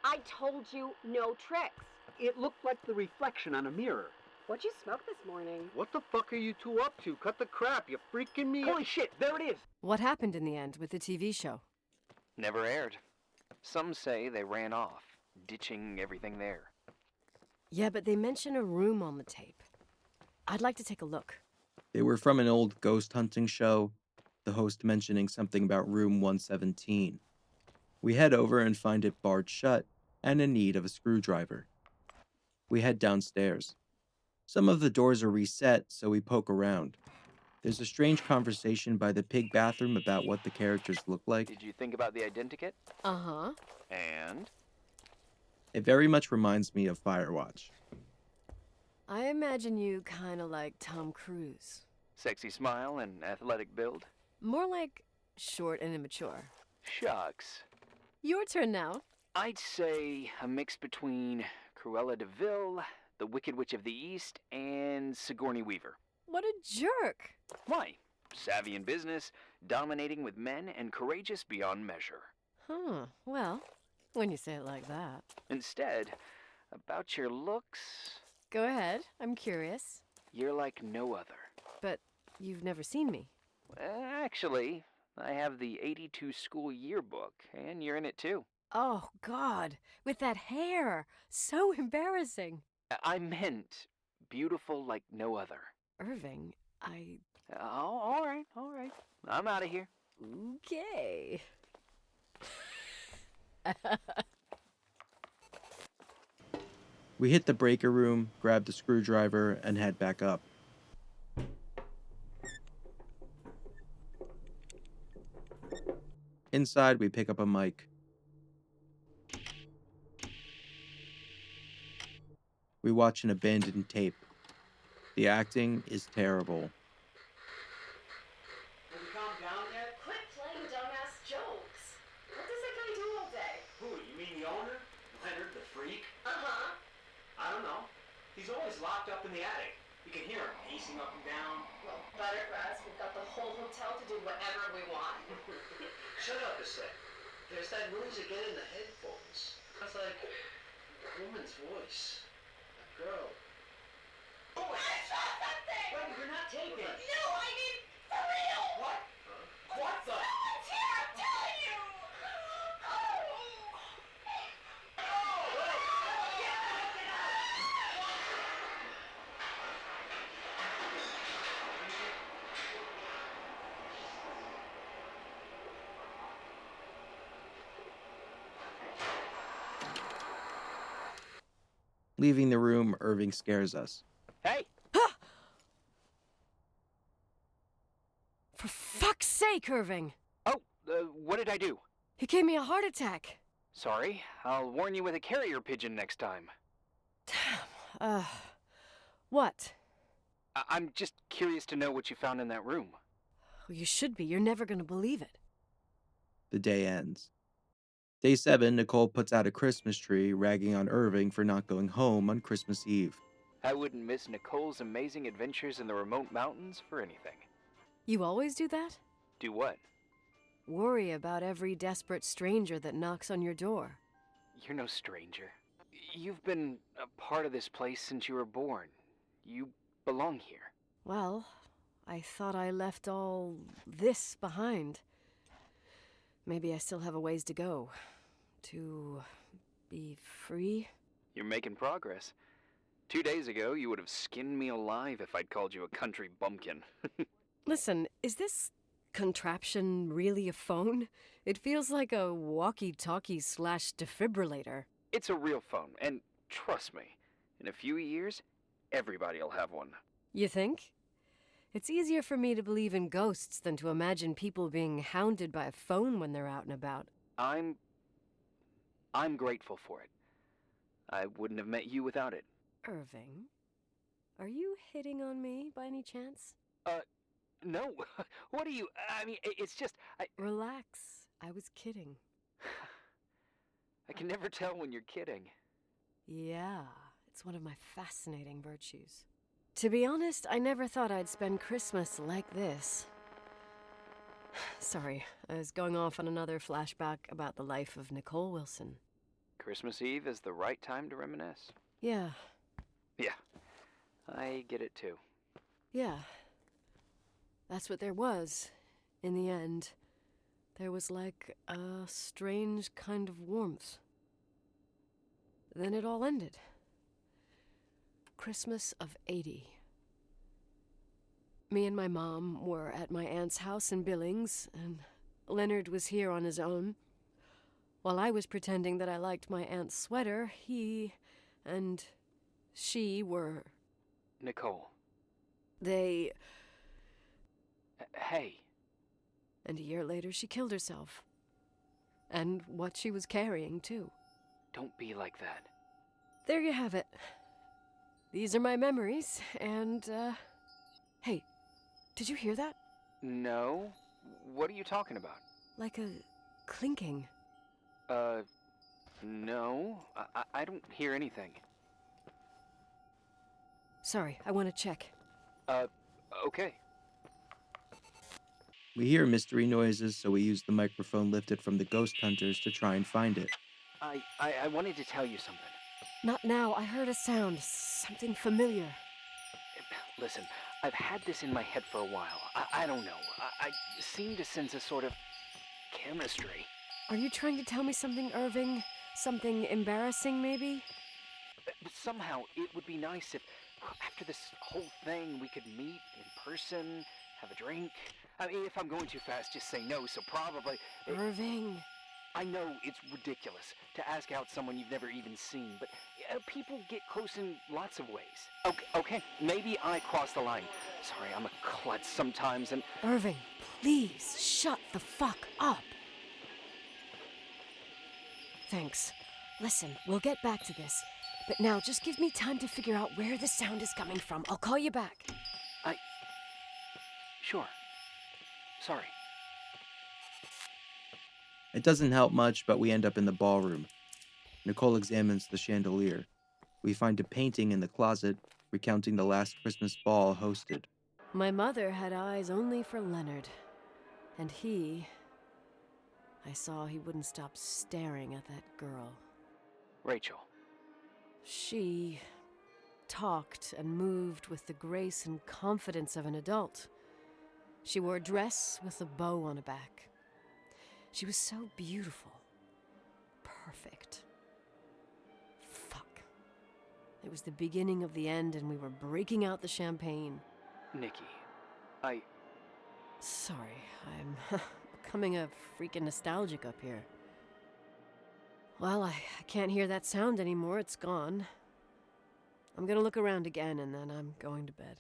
I told you no tricks. It looked like the reflection on a mirror. What'd you smoke this morning? What the fuck are you two up to? Cut the crap. You freaking me. Holy shit, there it is. What happened in the end with the TV show? Never aired. Some say they ran off, ditching everything there. Yeah, but they mention a room on the tape. I'd like to take a look. They were from an old ghost hunting show, the host mentioning something about room 117. We head over and find it barred shut and in need of a screwdriver. We head downstairs. Some of the doors are reset, so we poke around. There's a strange conversation by the pig bathroom about what the characters look like. Did you think about the identikit? Uh-huh. And? It very much reminds me of Firewatch. I imagine you kinda like Tom Cruise. Sexy smile and athletic build? More like short and immature. Shucks. Your turn now. I'd say a mix between Cruella de Vil, the Wicked Witch of the East, and Sigourney Weaver. What a jerk! Why? Savvy in business, dominating with men, and courageous beyond measure. Huh, well, when you say it like that. Instead, about your looks, Go ahead, I'm curious. you're like no other. But you've never seen me. Actually, I have the 82 school yearbook, and you're in it too. Oh, God, with that hair! So embarrassing! I meant beautiful like no other. Irving, Oh, all right. I'm out of here. Okay. We hit the breaker room, grab the screwdriver, and head back up. Inside, we pick up a mic. We watch an abandoned tape. The acting is terrible. Have you calmed down yet? Quit playing dumbass jokes. What does that guy do all day? Who, you mean the owner? Leonard the freak? Uh-huh. I don't know. He's always locked up in the attic. You can hear him pacing up and down. Well, better for us. We've got the whole hotel to do whatever we want. Shut up a sec. There's that noise again in the headphones. It's like a woman's voice. A girl. Oh, I saw something! wait, you're not taping. No, I mean, for real! What? What the? Someone's here, I'm telling you! Leaving the room, Irving scares us. Hey! For fuck's sake, Irving! Oh, what did I do? You gave me a heart attack. Sorry, I'll warn you with a carrier pigeon next time. What? I'm just curious to know what you found in that room. Well, you should be. You're never gonna believe it. The day ends. Day 7, Nicole puts out a Christmas tree, ragging on Irving for not going home on Christmas Eve. I wouldn't miss Nicole's amazing adventures in the remote mountains for anything. You always do that? Do what? Worry about every desperate stranger that knocks on your door. You're no stranger. You've been a part of this place since you were born. You belong here. Well, I thought I left all this behind. Maybe I still have a ways to go. To be free? You're making progress. 2 days ago, you would have skinned me alive if I'd called you a country bumpkin. Listen, is this contraption really a phone? It feels like a walkie-talkie / defibrillator. It's a real phone, and trust me, in a few years, everybody'll have one. You think? It's easier for me to believe in ghosts than to imagine people being hounded by a phone when they're out and about. I'm grateful for it. I wouldn't have met you without it. Irving, are you hitting on me by any chance? No. What are you... I mean, it's just... Relax. I was kidding. I can never tell when you're kidding. Yeah, it's one of my fascinating virtues. To be honest, I never thought I'd spend Christmas like this. Sorry, I was going off on another flashback about the life of Nicole Wilson. Christmas Eve is the right time to reminisce. Yeah. Yeah, I get it too. Yeah. That's what there was, in the end. There was like a strange kind of warmth. Then it all ended. Christmas of '80. Me and my mom were at my aunt's house in Billings, and Leonard was here on his own. While I was pretending that I liked my aunt's sweater, he and she were... Nicole. They... Hey. And a year later, she killed herself. And what she was carrying, too. Don't be like that. There you have it. These are my memories, and, Hey, did you hear that? No. What are you talking about? Like a clinking. No. I don't hear anything. Sorry, I want to check. Okay. We hear mystery noises, so we use the microphone lifted from the ghost hunters to try and find it. I wanted to tell you something. Not now. I heard a sound. Something familiar. Listen, I've had this in my head for a while. I don't know. I seem to sense a sort of chemistry. Are you trying to tell me something, Irving? Something embarrassing, maybe? But somehow, it would be nice if, after this whole thing, we could meet in person, have a drink. I mean, if I'm going too fast, just say no, so probably... Irving... I know it's ridiculous to ask out someone you've never even seen, but people get close in lots of ways. Okay, maybe I crossed the line. Sorry, I'm a klutz sometimes, and... Irving, please, shut the fuck up. Thanks. Listen, we'll get back to this. But now, just give me time to figure out where the sound is coming from. I'll call you back. Sure. Sorry. It doesn't help much, but we end up in the ballroom. Nicole examines the chandelier. We find a painting in the closet, recounting the last Christmas ball hosted. My mother had eyes only for Leonard. And I saw he wouldn't stop staring at that girl. Rachel. She talked and moved with the grace and confidence of an adult. She wore a dress with a bow on her back. She was so beautiful. Perfect. Fuck. It was the beginning of the end, and we were breaking out the champagne. Nikki, Sorry, I'm becoming a freaking nostalgic up here. Well, I can't hear that sound anymore. It's gone. I'm gonna look around again, and then I'm going to bed.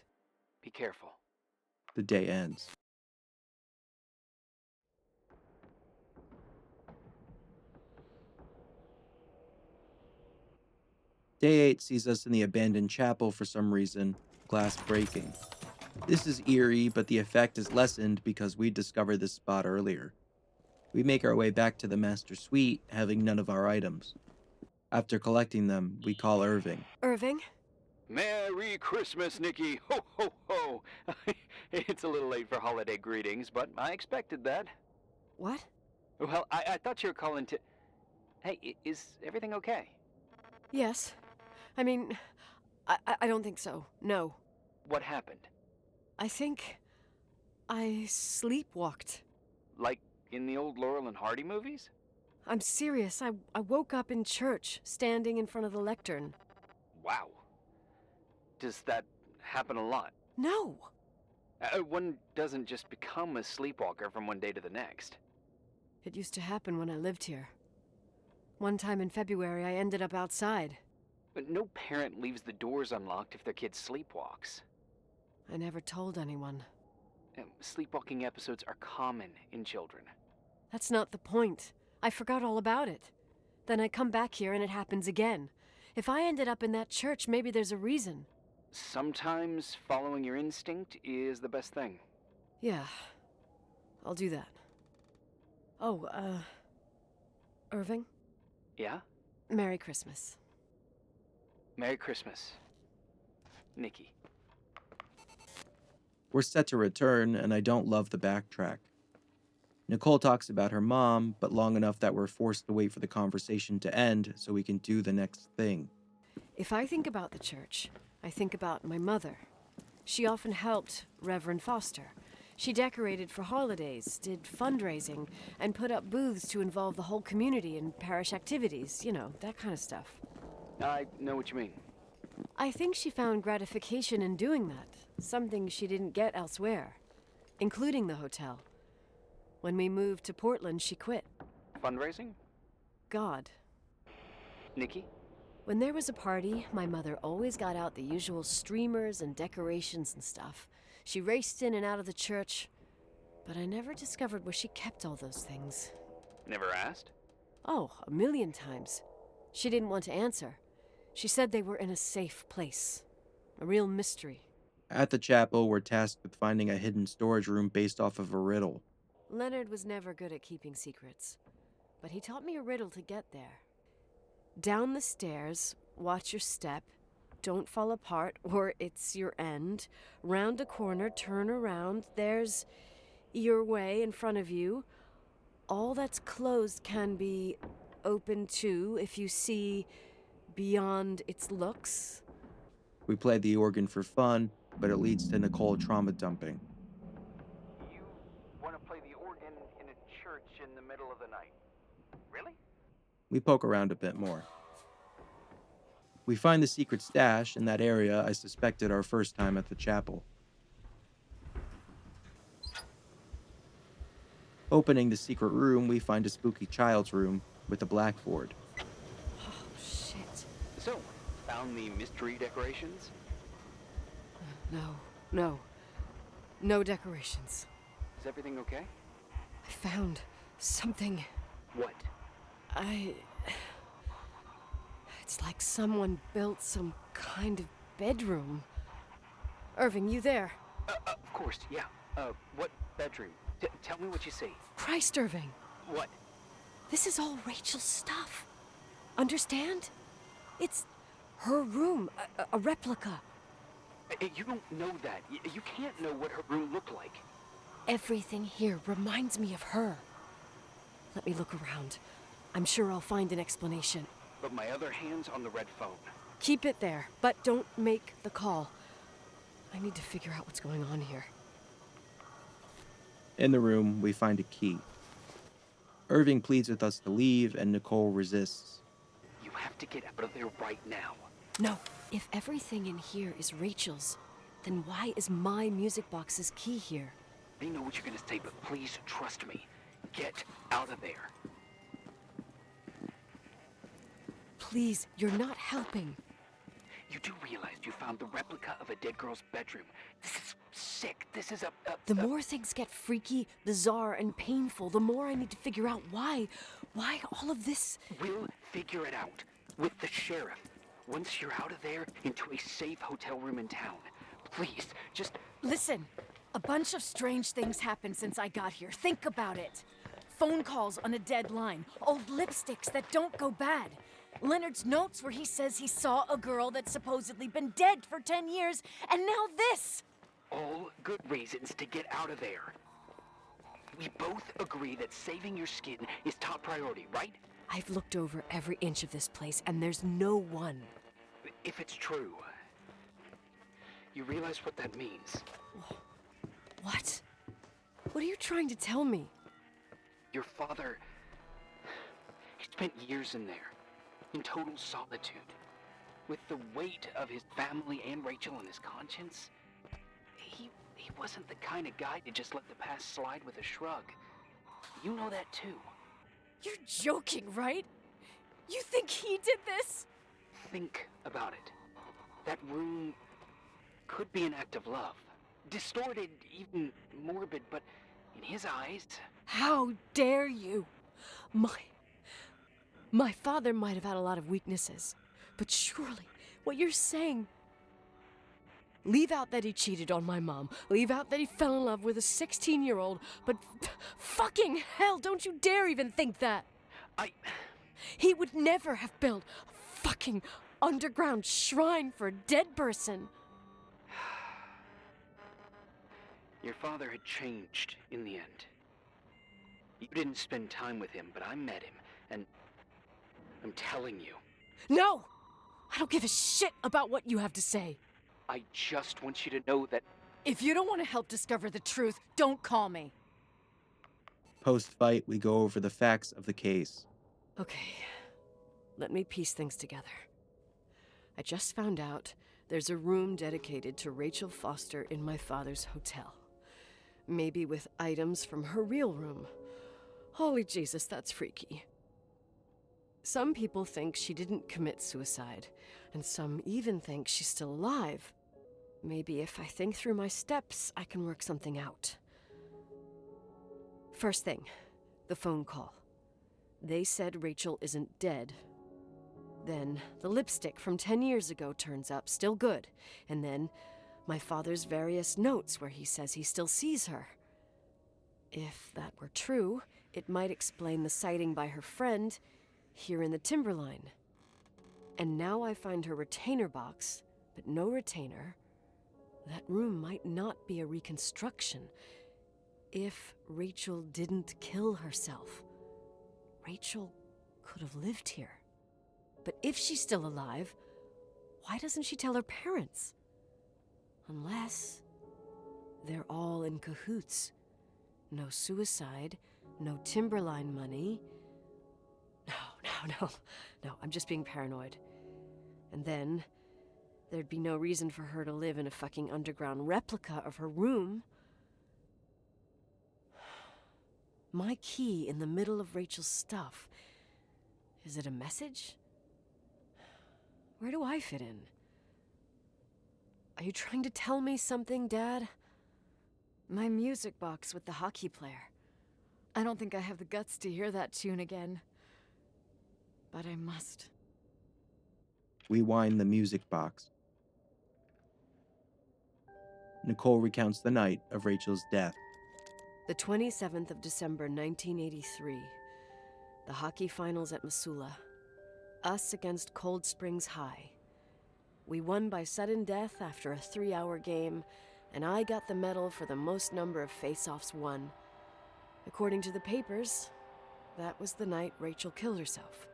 Be careful. The day ends. Day 8 sees us in the abandoned chapel for some reason, glass breaking. This is eerie, but the effect is lessened because we discovered this spot earlier. We make our way back to the master suite, having none of our items. After collecting them, we call Irving. Irving? Merry Christmas, Nikki! Ho, ho, ho! It's a little late for holiday greetings, but I expected that. What? Well, I thought you were calling to... Hey, is everything okay? Yes. I mean, I don't think so. No. What happened? I think I sleepwalked. Like in the old Laurel and Hardy movies? I'm serious. I woke up in church, standing in front of the lectern. Wow. Does that happen a lot? No. One doesn't just become a sleepwalker from one day to the next. It used to happen when I lived here. One time in February, I ended up outside. But no parent leaves the doors unlocked if their kid sleepwalks. I never told anyone. Sleepwalking episodes are common in children. That's not the point. I forgot all about it. Then I come back here and it happens again. If I ended up in that church, maybe there's a reason. Sometimes following your instinct is the best thing. Yeah, I'll do that. Oh, Irving? Yeah? Merry Christmas. Merry Christmas, Nikki. We're set to return, and I don't love the backtrack. Nicole talks about her mom, but long enough that we're forced to wait for the conversation to end so we can do the next thing. If I think about the church, I think about my mother. She often helped Reverend Foster. She decorated for holidays, did fundraising, and put up booths to involve the whole community in parish activities, that kind of stuff. I know what you mean. I think she found gratification in doing that, something she didn't get elsewhere, including the hotel. When we moved to Portland, she quit. Fundraising? God. Nikki? When there was a party, my mother always got out the usual streamers and decorations and stuff. She raced in and out of the church, but I never discovered where she kept all those things. Never asked? Oh, 1,000,000 times. She didn't want to answer. She said they were in a safe place. A real mystery. At the chapel, we're tasked with finding a hidden storage room based off of a riddle. Leonard was never good at keeping secrets, but he taught me a riddle to get there. Down the stairs, watch your step, don't fall apart or it's your end. Round a corner, turn around, there's your way in front of you. All that's closed can be open too if you see beyond its looks. We play the organ for fun, but it leads to Nicole trauma dumping. You want to play the organ in a church in the middle of the night? Really? We poke around a bit more. We find the secret stash in that area I suspected our first time at the chapel. Opening the secret room, we find a spooky child's room with a blackboard. Oh, shit. So, found the mystery decorations? No decorations. Is everything okay? I found something. What? It's like someone built some kind of bedroom. Irving, you there? Of course, yeah. What bedroom? Tell me what you see. Christ, Irving. What? This is all Rachel's stuff. Understand? It's her room, a replica. You don't know that. You can't know what her room looked like. Everything here reminds me of her. Let me look around. I'm sure I'll find an explanation. But my other hand's on the red phone. Keep it there, but don't make the call. I need to figure out what's going on here. In the room, we find a key. Irving pleads with us to leave, and Nicole resists. You have to get out of there right now. No, if everything in here is Rachel's, then why is my music box's key here? I know what you're gonna say, but please trust me. Get out of there. Please, you're not helping. You do realize you found the replica of a dead girl's bedroom. This is sick. This is The more things get freaky, bizarre, and painful, the more I need to figure out why all of this... We'll figure it out. With the sheriff. Once you're out of there, into a safe hotel room in town. Please, just... Listen, a bunch of strange things happened since I got here. Think about it. Phone calls on a dead line. Old lipsticks that don't go bad. Leonard's notes where he says he saw a girl that's supposedly been dead for 10 years, and now this! All good reasons to get out of there. We both agree that saving your skin is top priority, right? I've looked over every inch of this place, and there's no one. If it's true, you realize what that means. What? What are you trying to tell me? Your father... he spent years in there. In total solitude. With the weight of his family and Rachel on his conscience, he He wasn't the kind of guy to just let the past slide with a shrug. You know that too. You're joking, right? You think he did this? Think about it. That room could be an act of love. Distorted, even morbid, but in his eyes... How dare you? My father might have had a lot of weaknesses, but surely what you're saying... Leave out that he cheated on my mom. Leave out that he fell in love with a 16-year-old, but fucking hell, don't you dare even think that! He would never have built a fucking underground shrine for a dead person. Your father had changed in the end. You didn't spend time with him, but I met him, and I'm telling you. No! I don't give a shit about what you have to say. I just want you to know that... If you don't want to help discover the truth, don't call me. Post-fight, we go over the facts of the case. Okay, let me piece things together. I just found out there's a room dedicated to Rachel Foster in my father's hotel. Maybe with items from her real room. Holy Jesus, that's freaky. Some people think she didn't commit suicide, and some even think she's still alive. Maybe if I think through my steps, I can work something out. First thing, the phone call. They said Rachel isn't dead. Then the lipstick from 10 years ago turns up, still good. And then my father's various notes where he says he still sees her. If that were true, it might explain the sighting by her friend here in the Timberline. And now I find her retainer box, but no retainer. That room might not be a reconstruction. If Rachel didn't kill herself, Rachel could have lived here. But if she's still alive, why doesn't she tell her parents? Unless they're all in cahoots. No suicide, no Timberline money. No, I'm just being paranoid. And then there'd be no reason for her to live in a fucking underground replica of her room. My key in the middle of Rachel's stuff. Is it a message? Where do I fit in? Are you trying to tell me something, Dad? My music box with the hockey player. I don't think I have the guts to hear that tune again. But I must. We wind the music box. Nicole recounts the night of Rachel's death. The 27th of December, 1983. The hockey finals at Missoula. Us against Cold Springs High. We won by sudden death after a 3-hour game, and I got the medal for the most number of face-offs won. According to the papers, that was the night Rachel killed herself.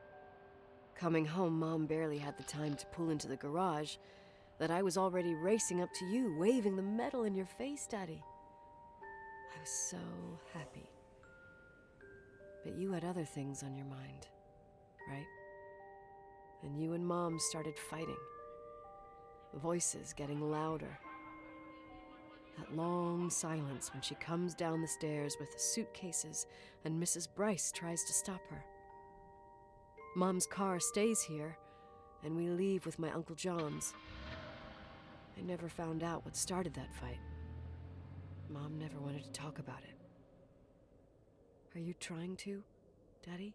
Coming home, Mom barely had the time to pull into the garage that I was already racing up to you, waving the medal in your face, Daddy. I was so happy. But you had other things on your mind, right? And you and Mom started fighting. Voices getting louder. That long silence when she comes down the stairs with the suitcases and Mrs. Bryce tries to stop her. Mom's car stays here, and we leave with my Uncle John's. I never found out what started that fight. Mom never wanted to talk about it. Are you trying to, Daddy?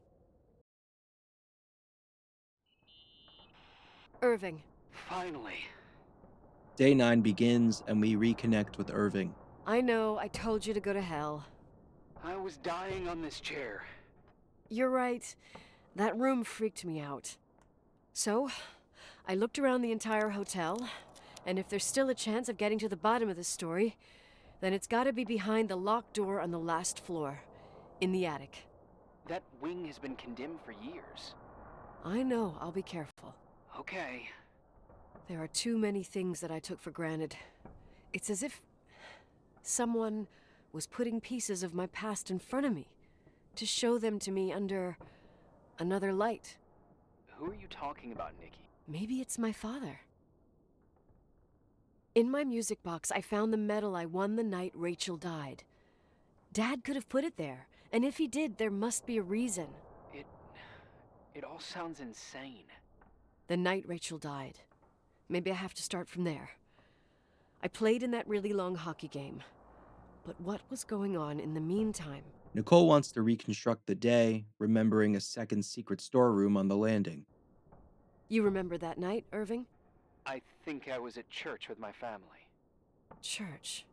Irving. Finally. Day 9 begins, and we reconnect with Irving. I know, I told you to go to hell. I was dying on this chair. You're right. That room freaked me out. So, I looked around the entire hotel, and if there's still a chance of getting to the bottom of this story, then it's gotta be behind the locked door on the last floor, in the attic. That wing has been condemned for years. I know, I'll be careful. Okay. There are too many things that I took for granted. It's as if someone was putting pieces of my past in front of me, to show them to me under another light. Who are you talking about, Nikki? Maybe it's my father. In my music box, I found the medal I won the night Rachel died. Dad could have put it there, and if he did, there must be a reason. It all sounds insane. The night Rachel died. Maybe I have to start from there. I played in that really long hockey game. But what was going on in the meantime? Nicole wants to reconstruct the day, remembering a second secret storeroom on the landing. You remember that night, Irving? I think I was at church with my family. Church.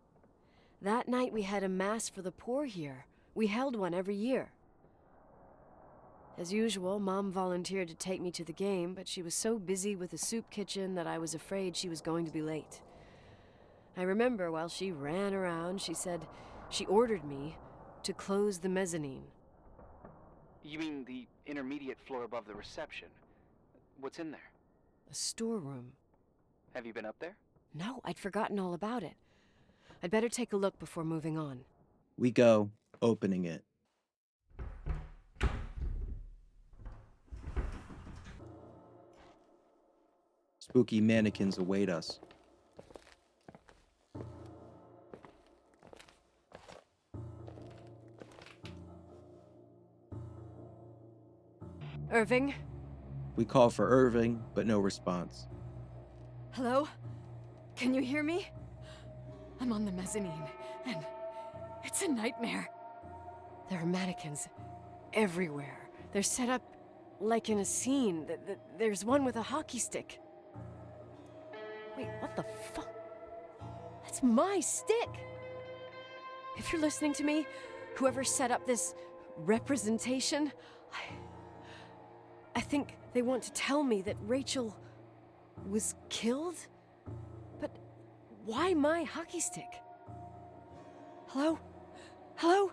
That night we had a mass for the poor here. We held one every year. As usual, Mom volunteered to take me to the game, but she was so busy with the soup kitchen that I was afraid she was going to be late. I remember while she ran around, she said she ordered me to close the mezzanine. You mean the intermediate floor above the reception? What's in there? A storeroom. Have you been up there? No, I'd forgotten all about it. I'd better take a look before moving on. We go, opening it. Spooky mannequins await us. Irving? We call for Irving, but no response. Hello? Can you hear me? I'm on the mezzanine, and it's a nightmare. There are mannequins everywhere. They're set up like in a scene. There's one with a hockey stick. Wait, what the fuck? That's my stick! If you're listening to me, whoever set up this representation, I think they want to tell me that Rachel was killed? But why my hockey stick? Hello? Hello?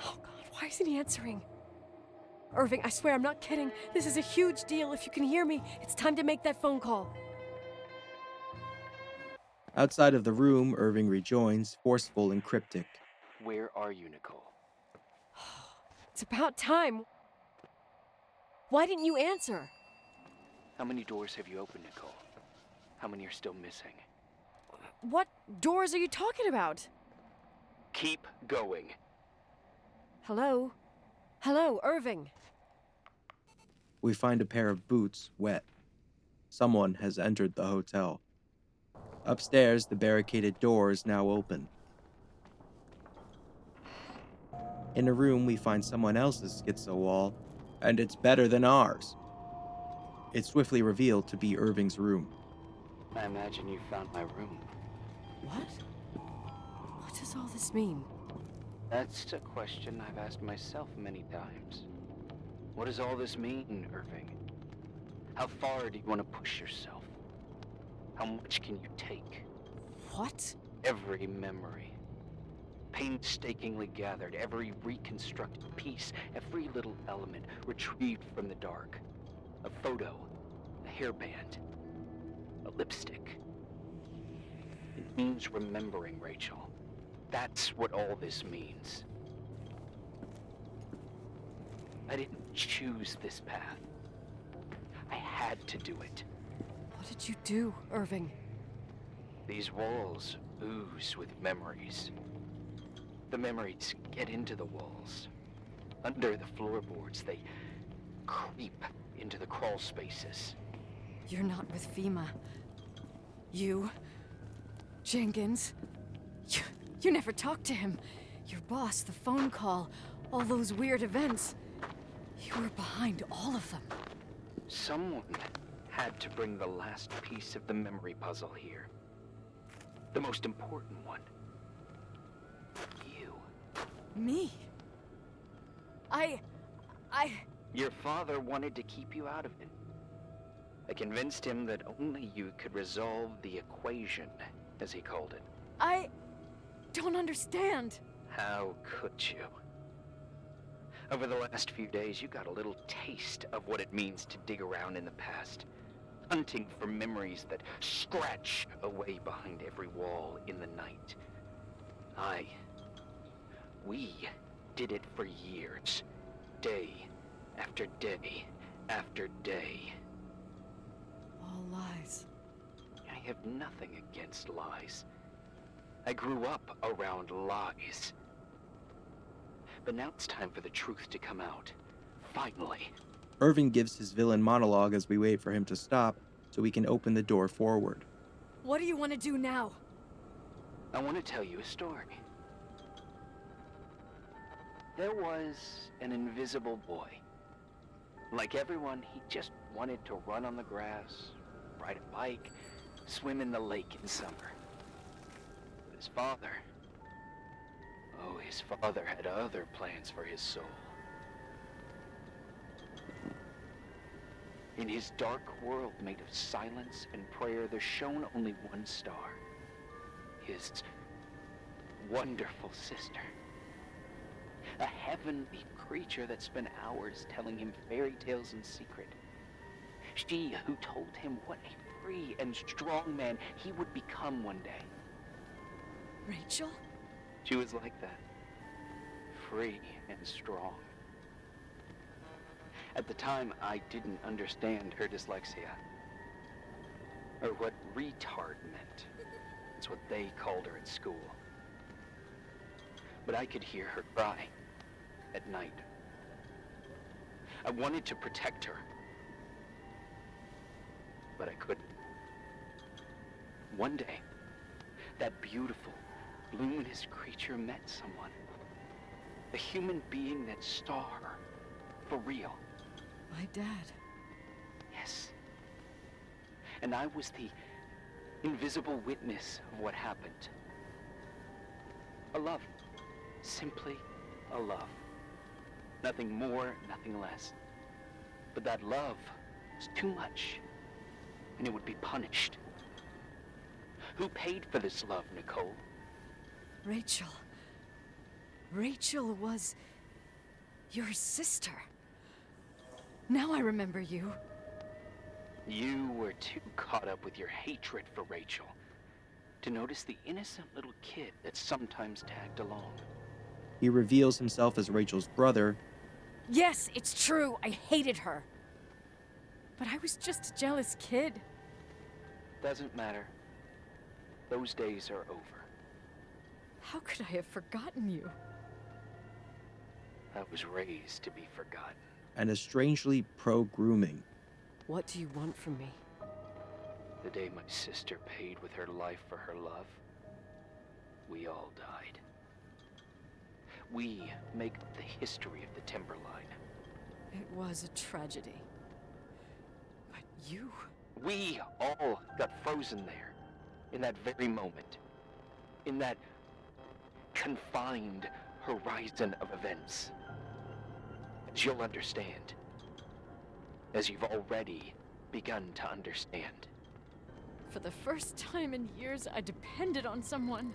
Oh God, why isn't he answering? Irving, I swear I'm not kidding. This is a huge deal. If you can hear me, it's time to make that phone call. Outside of the room, Irving rejoins, forceful and cryptic. Where are you, Nicole? It's about time. Why didn't you answer? How many doors have you opened, Nicole? How many are still missing? What doors are you talking about? Keep going. Hello? Hello, Irving. We find a pair of boots, wet. Someone has entered the hotel. Upstairs, the barricaded door is now open. In a room, we find someone else's schizo wall, and it's better than ours. It's swiftly revealed to be Irving's room. I imagine you found my room. What? What does all this mean? That's a question I've asked myself many times. What does all this mean, Irving? How far do you want to push yourself? How much can you take? What? Every memory. Painstakingly gathered, every reconstructed piece, every little element retrieved from the dark. A photo, a hairband, a lipstick. It means remembering, Rachel. That's what all this means. I didn't choose this path. I had to do it. What did you do, Irving? These walls ooze with memories. The memories get into the walls. Under the floorboards, they creep into the crawl spaces. You're not with FEMA. You... Jenkins... You never talked to him. Your boss, the phone call, all those weird events. You were behind all of them. Someone had to bring the last piece of the memory puzzle here. The most important one. You. Me? Your father wanted to keep you out of it. I convinced him that only you could resolve the equation, as he called it. I don't understand. How could you? Over the last few days, you got a little taste of what it means to dig around in the past, hunting for memories that scratch away behind every wall in the night. We did it for years, day after day after day. All lies. have nothing against lies. I grew up around lies. But now it's time for the truth to come out. Finally. Irving gives his villain monologue as we wait for him to stop so we can open the door forward. What do you want to do now? I want to tell you a story. There was an invisible boy. Like everyone, he just wanted to run on the grass, ride a bike, swim in the lake in summer. But his father had other plans for his soul. In his dark world made of silence and prayer, there shone only one star. His wonderful sister. A heavenly creature that spent hours telling him fairy tales in secret. She who told him what a free and strong man he would become one day. Rachel? She was like that. Free and strong. At the time, I didn't understand her dyslexia. Or what retard meant. It's what they called her at school. But I could hear her cry at night. I wanted to protect her. But I couldn't. One day, that beautiful, luminous creature met someone. A human being that saw her. For real. My dad. Yes. And I was the invisible witness of what happened. A love. Simply a love. Nothing more, nothing less. But that love was too much, and it would be punished. Who paid for this love, Nicole? Rachel. Rachel was your sister. Now I remember you. You were too caught up with your hatred for Rachel to notice the innocent little kid that sometimes tagged along. He reveals himself as Rachel's brother. Yes, it's true. I hated her. But I was just a jealous kid. Doesn't matter. Those days are over. How could I have forgotten you? I was raised to be forgotten. And is strangely pro-grooming. What do you want from me? The day my sister paid with her life for her love, we all died. We make the history of the Timberline. It was a tragedy. But you... We all got frozen there, in that very moment. In that confined horizon of events. As you'll understand. As you've already begun to understand. For the first time in years, I depended on someone.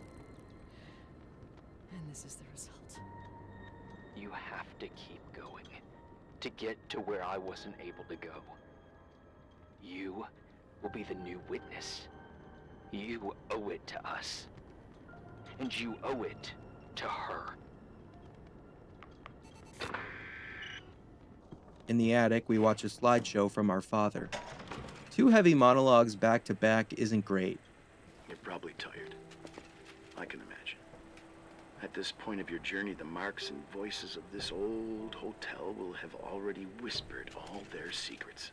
And this is the result. You have to keep going to get to where I wasn't able to go. You will be the new witness. You owe it to us. And you owe it to her. In the attic, we watch a slideshow from our father. 2 heavy monologues back to back isn't great. You're probably tired. I can imagine. At this point of your journey, the marks and voices of this old hotel will have already whispered all their secrets.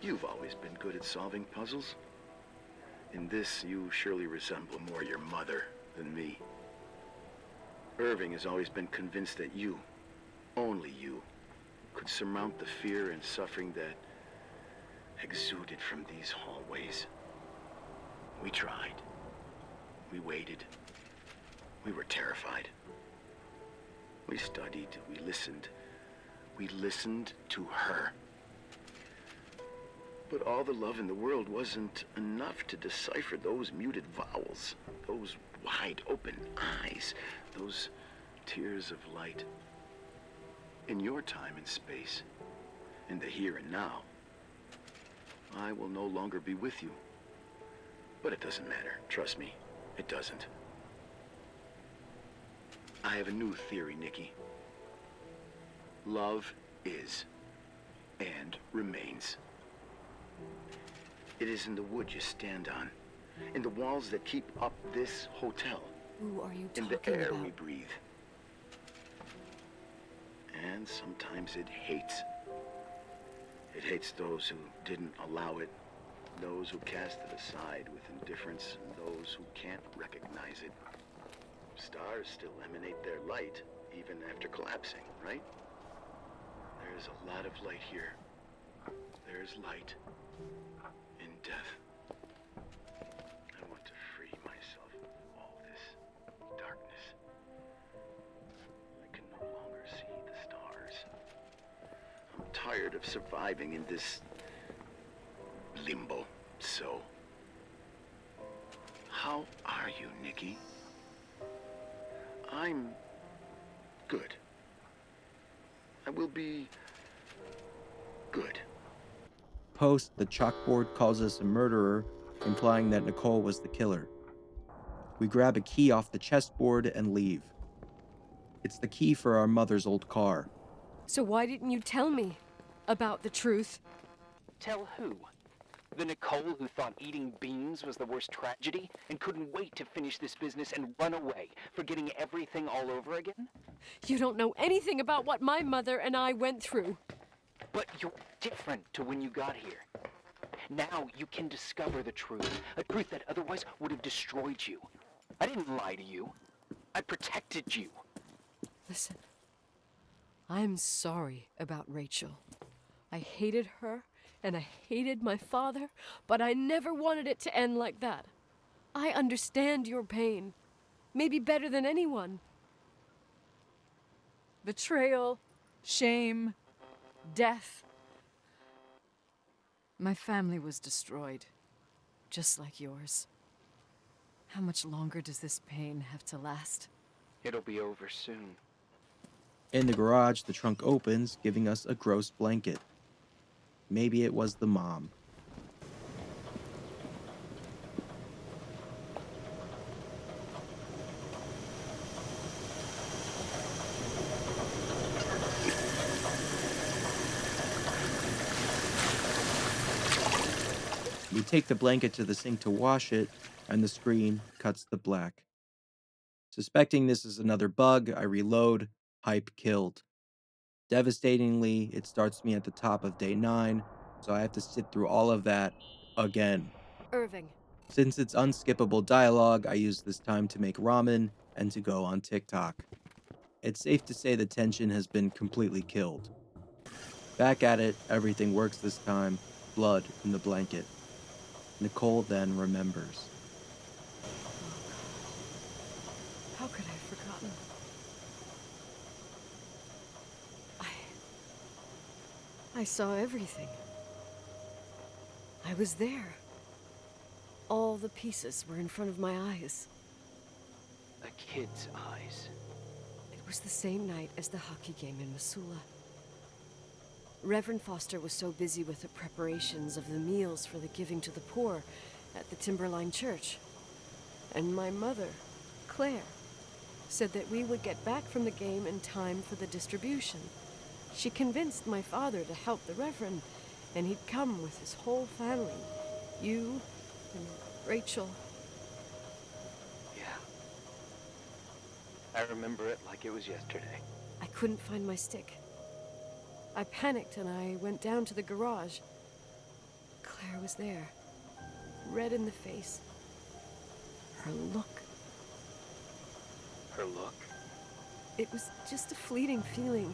You've always been good at solving puzzles. In this, you surely resemble more your mother than me. Irving has always been convinced that you, only you, could surmount the fear and suffering that exuded from these hallways. We tried. We waited. We were terrified. We studied. We listened. We listened to her. But all the love in the world wasn't enough to decipher those muted vowels, those wide open eyes, those tears of light. In your time and space, in the here and now, I will no longer be with you. But it doesn't matter. Trust me, it doesn't. I have a new theory, Nikki. Love is and remains. It is in the wood you stand on, in the walls that keep up this hotel, Who are you in talking the air about? we breathe. And sometimes it hates. It hates those who didn't allow it, those who cast it aside with indifference, and those who can't recognize it. Stars still emanate their light, even after collapsing, right? There's a lot of light here. There's light in death. I want to free myself of all this darkness. I can no longer see the stars. I'm tired of surviving in this limbo. So, how are you, Nikki? I'm good. I will be good. Post, the chalkboard calls us a murderer, implying that Nicole was the killer. We grab a key off the chessboard and leave. It's the key for our mother's old car. So why didn't you tell me about the truth? Tell who? The Nicole who thought eating beans was the worst tragedy and couldn't wait to finish this business and run away, forgetting everything all over again? You don't know anything about what my mother and I went through. But you're different to when you got here. Now you can discover the truth, a truth that otherwise would have destroyed you. I didn't lie to you. I protected you. Listen, I'm sorry about Rachel. I hated her, and I hated my father, but I never wanted it to end like that. I understand your pain, maybe better than anyone. Betrayal, shame, death. My family was destroyed, just like yours. How much longer does this pain have to last? It'll be over soon. In the garage, the trunk opens, giving us a gross blanket. Maybe it was the mom. We take the blanket to the sink to wash it, and the screen cuts to black. Suspecting this is another bug, I reload, hype killed. Devastatingly, it starts me at the top of day 9, so I have to sit through all of that again. Irving. Since it's unskippable dialogue, I use this time to make ramen and to go on TikTok. It's safe to say the tension has been completely killed. Back at it, everything works this time, blood in the blanket. Nicole then remembers. How could I have forgotten? I saw everything. I was there. All the pieces were in front of my eyes. A kid's eyes. It was the same night as the hockey game in Missoula. Reverend Foster was so busy with the preparations of the meals for the giving to the poor at the Timberline Church. And my mother, Claire, said that we would get back from the game in time for the distribution. She convinced my father to help the Reverend, and he'd come with his whole family. You and Rachel. Yeah. I remember it like it was yesterday. I couldn't find my stick. I panicked and I went down to the garage. Claire was there, red in the face. Her look. Her look? It was just a fleeting feeling.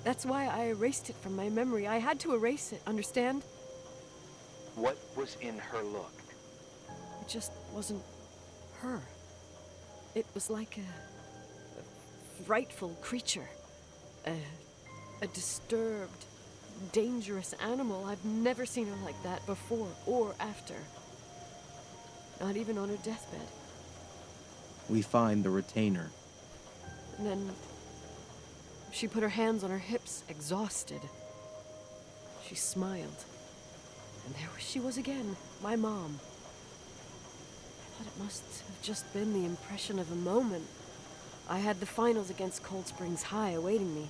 That's why I erased it from my memory. I had to erase it, understand? What was in her look? It just wasn't her. It was like a frightful creature. A disturbed, dangerous animal. I've never seen her like that before or after. Not even on her deathbed. We find the retainer. And then she put her hands on her hips, exhausted. She smiled. And there she was again, my mom. I thought it must have just been the impression of a moment. I had the finals against Cold Springs High awaiting me.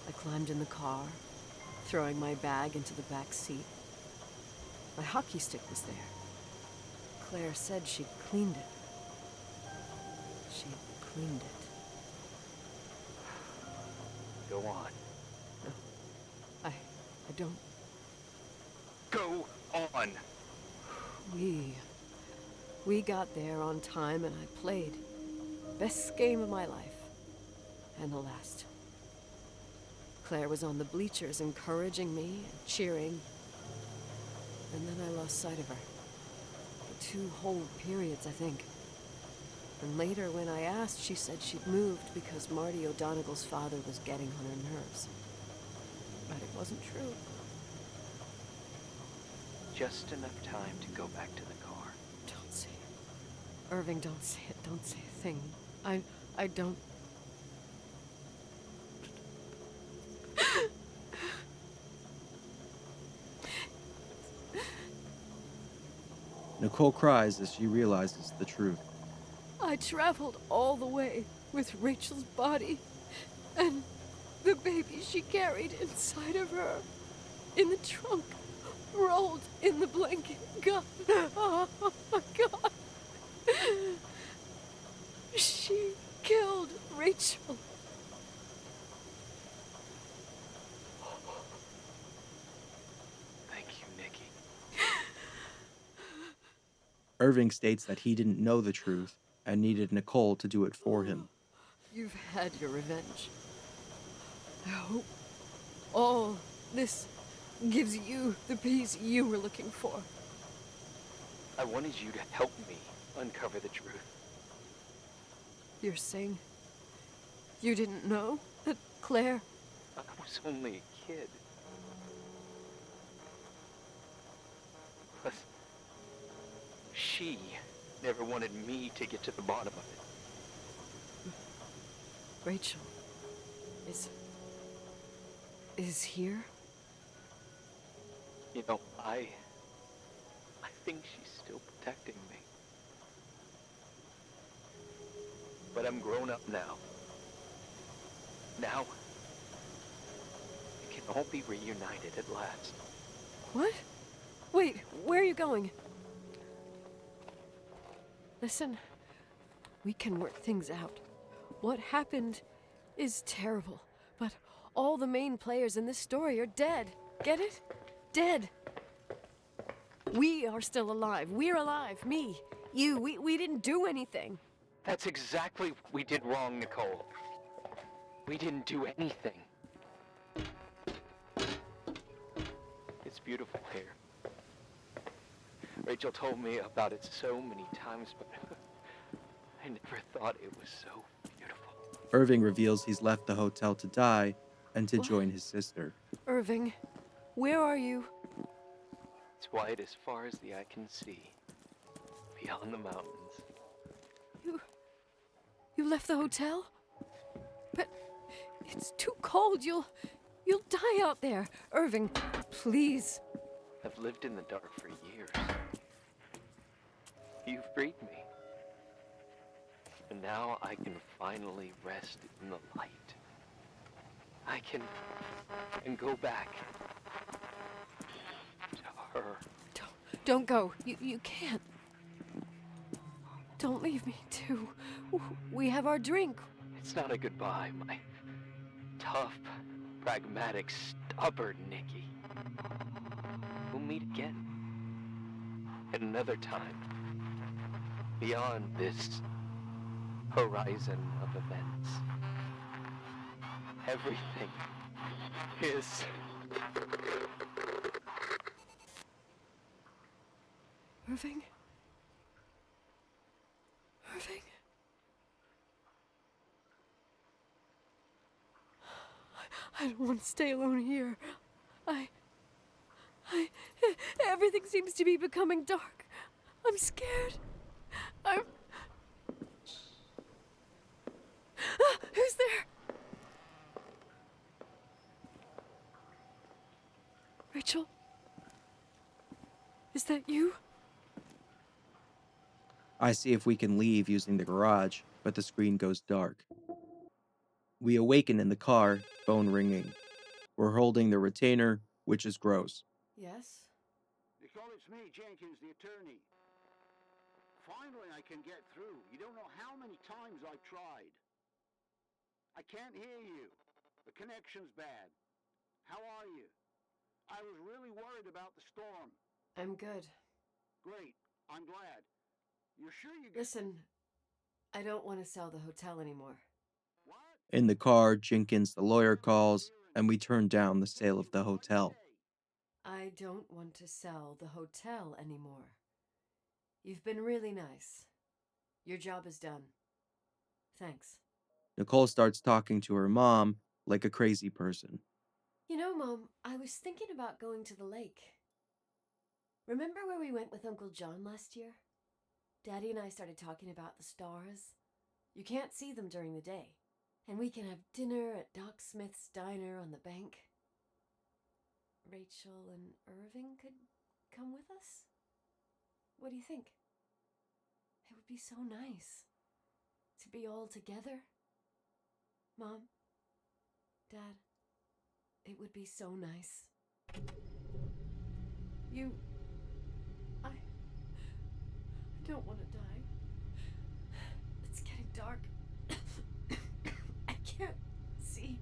I climbed in the car, throwing my bag into the back seat. My hockey stick was there. Claire said she'd cleaned it. She'd cleaned it. Go on. No, I don't. Go on! We got there on time and I played. Best game of my life. And the last. Claire was on the bleachers encouraging me and cheering. And then I lost sight of her. For 2 whole periods, I think. And later, when I asked, she said she'd moved because Marty O'Donegal's father was getting on her nerves. But it wasn't true. Just enough time to go back to the car. Don't say it. Irving, don't say it. Don't say a thing. I don't... Nicole cries as she realizes the truth. I traveled all the way with Rachel's body and the baby she carried inside of her in the trunk, rolled in the blanket. God, oh my God. She killed Rachel. Thank you, Nikki. Irving states that he didn't know the truth and needed Nicole to do it for him. You've had your revenge. I hope all this gives you the peace you were looking for. I wanted you to help me uncover the truth. You're saying you didn't know that Claire... I was only a kid. Plus, she never wanted me to get to the bottom of it. Rachel is here? You know, I think she's still protecting me. But I'm grown up now. Now, we can all be reunited at last. What? Wait, where are you going? Listen, we can work things out. What happened is terrible, but all the main players in this story are dead. Get it? Dead. We are still alive. We're alive. Me, you, we didn't do anything. That's exactly what we did wrong, Nicole. We didn't do anything. It's beautiful here. Rachel told me about it so many times, but I never thought it was so beautiful. Irving reveals he's left the hotel to die and to What? join his sister. Irving, where are you? It's white as far as the eye can see, beyond the mountains. You left the hotel? But it's too cold. You'll die out there. Irving, please. I've lived in the dark for years. You freed me. And now I can finally rest in the light. I can go back to her. Don't go. You can't. Don't leave me, too. We have our drink. It's not a goodbye, my tough, pragmatic, stubborn Nikki. We'll meet again. At another time. Beyond this horizon of events. Everything is... Irving? Irving? I don't want to stay alone here. Everything seems to be becoming dark. I'm scared. Who's there? Rachel? Is that you? I see if we can leave using the garage, but the screen goes dark. We awaken in the car, phone ringing. We're holding the retainer, which is gross. Yes? Nicole, it's it's me, Jenkins, the attorney. Finally, I can get through. You don't know how many times I've tried. I can't hear you. The connection's bad. How are you? I was really worried about the storm. I'm good. Great. I'm glad. You're sure you... Listen, I don't want to sell the hotel anymore. What? In the car, Jenkins, the lawyer, calls, and we turn down the sale of the hotel. I don't want to sell the hotel anymore. You've been really nice. Your job is done. Thanks. Nicole starts talking to her mom like a crazy person. You know, Mom, I was thinking about going to the lake. Remember where we went with Uncle John last year? Daddy and I started talking about the stars. You can't see them during the day. And we can have dinner at Doc Smith's diner on the bank. Rachel and Irving could come with us? What do you think? It would be so nice to be all together. Mom, Dad, it would be so nice. I don't want to die. It's getting dark. I can't see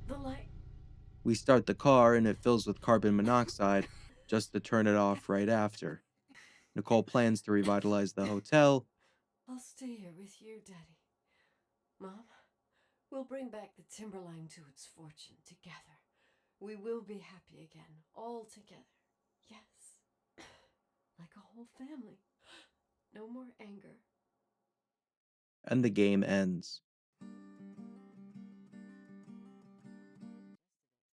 the light. We start the car and it fills with carbon monoxide just to turn it off right after. Nicole plans to revitalize the hotel. I'll stay here with you, Daddy. Mom, we'll bring back the Timberline to its fortune together. We will be happy again, all together. Yes. Like a whole family. No more anger. And the game ends.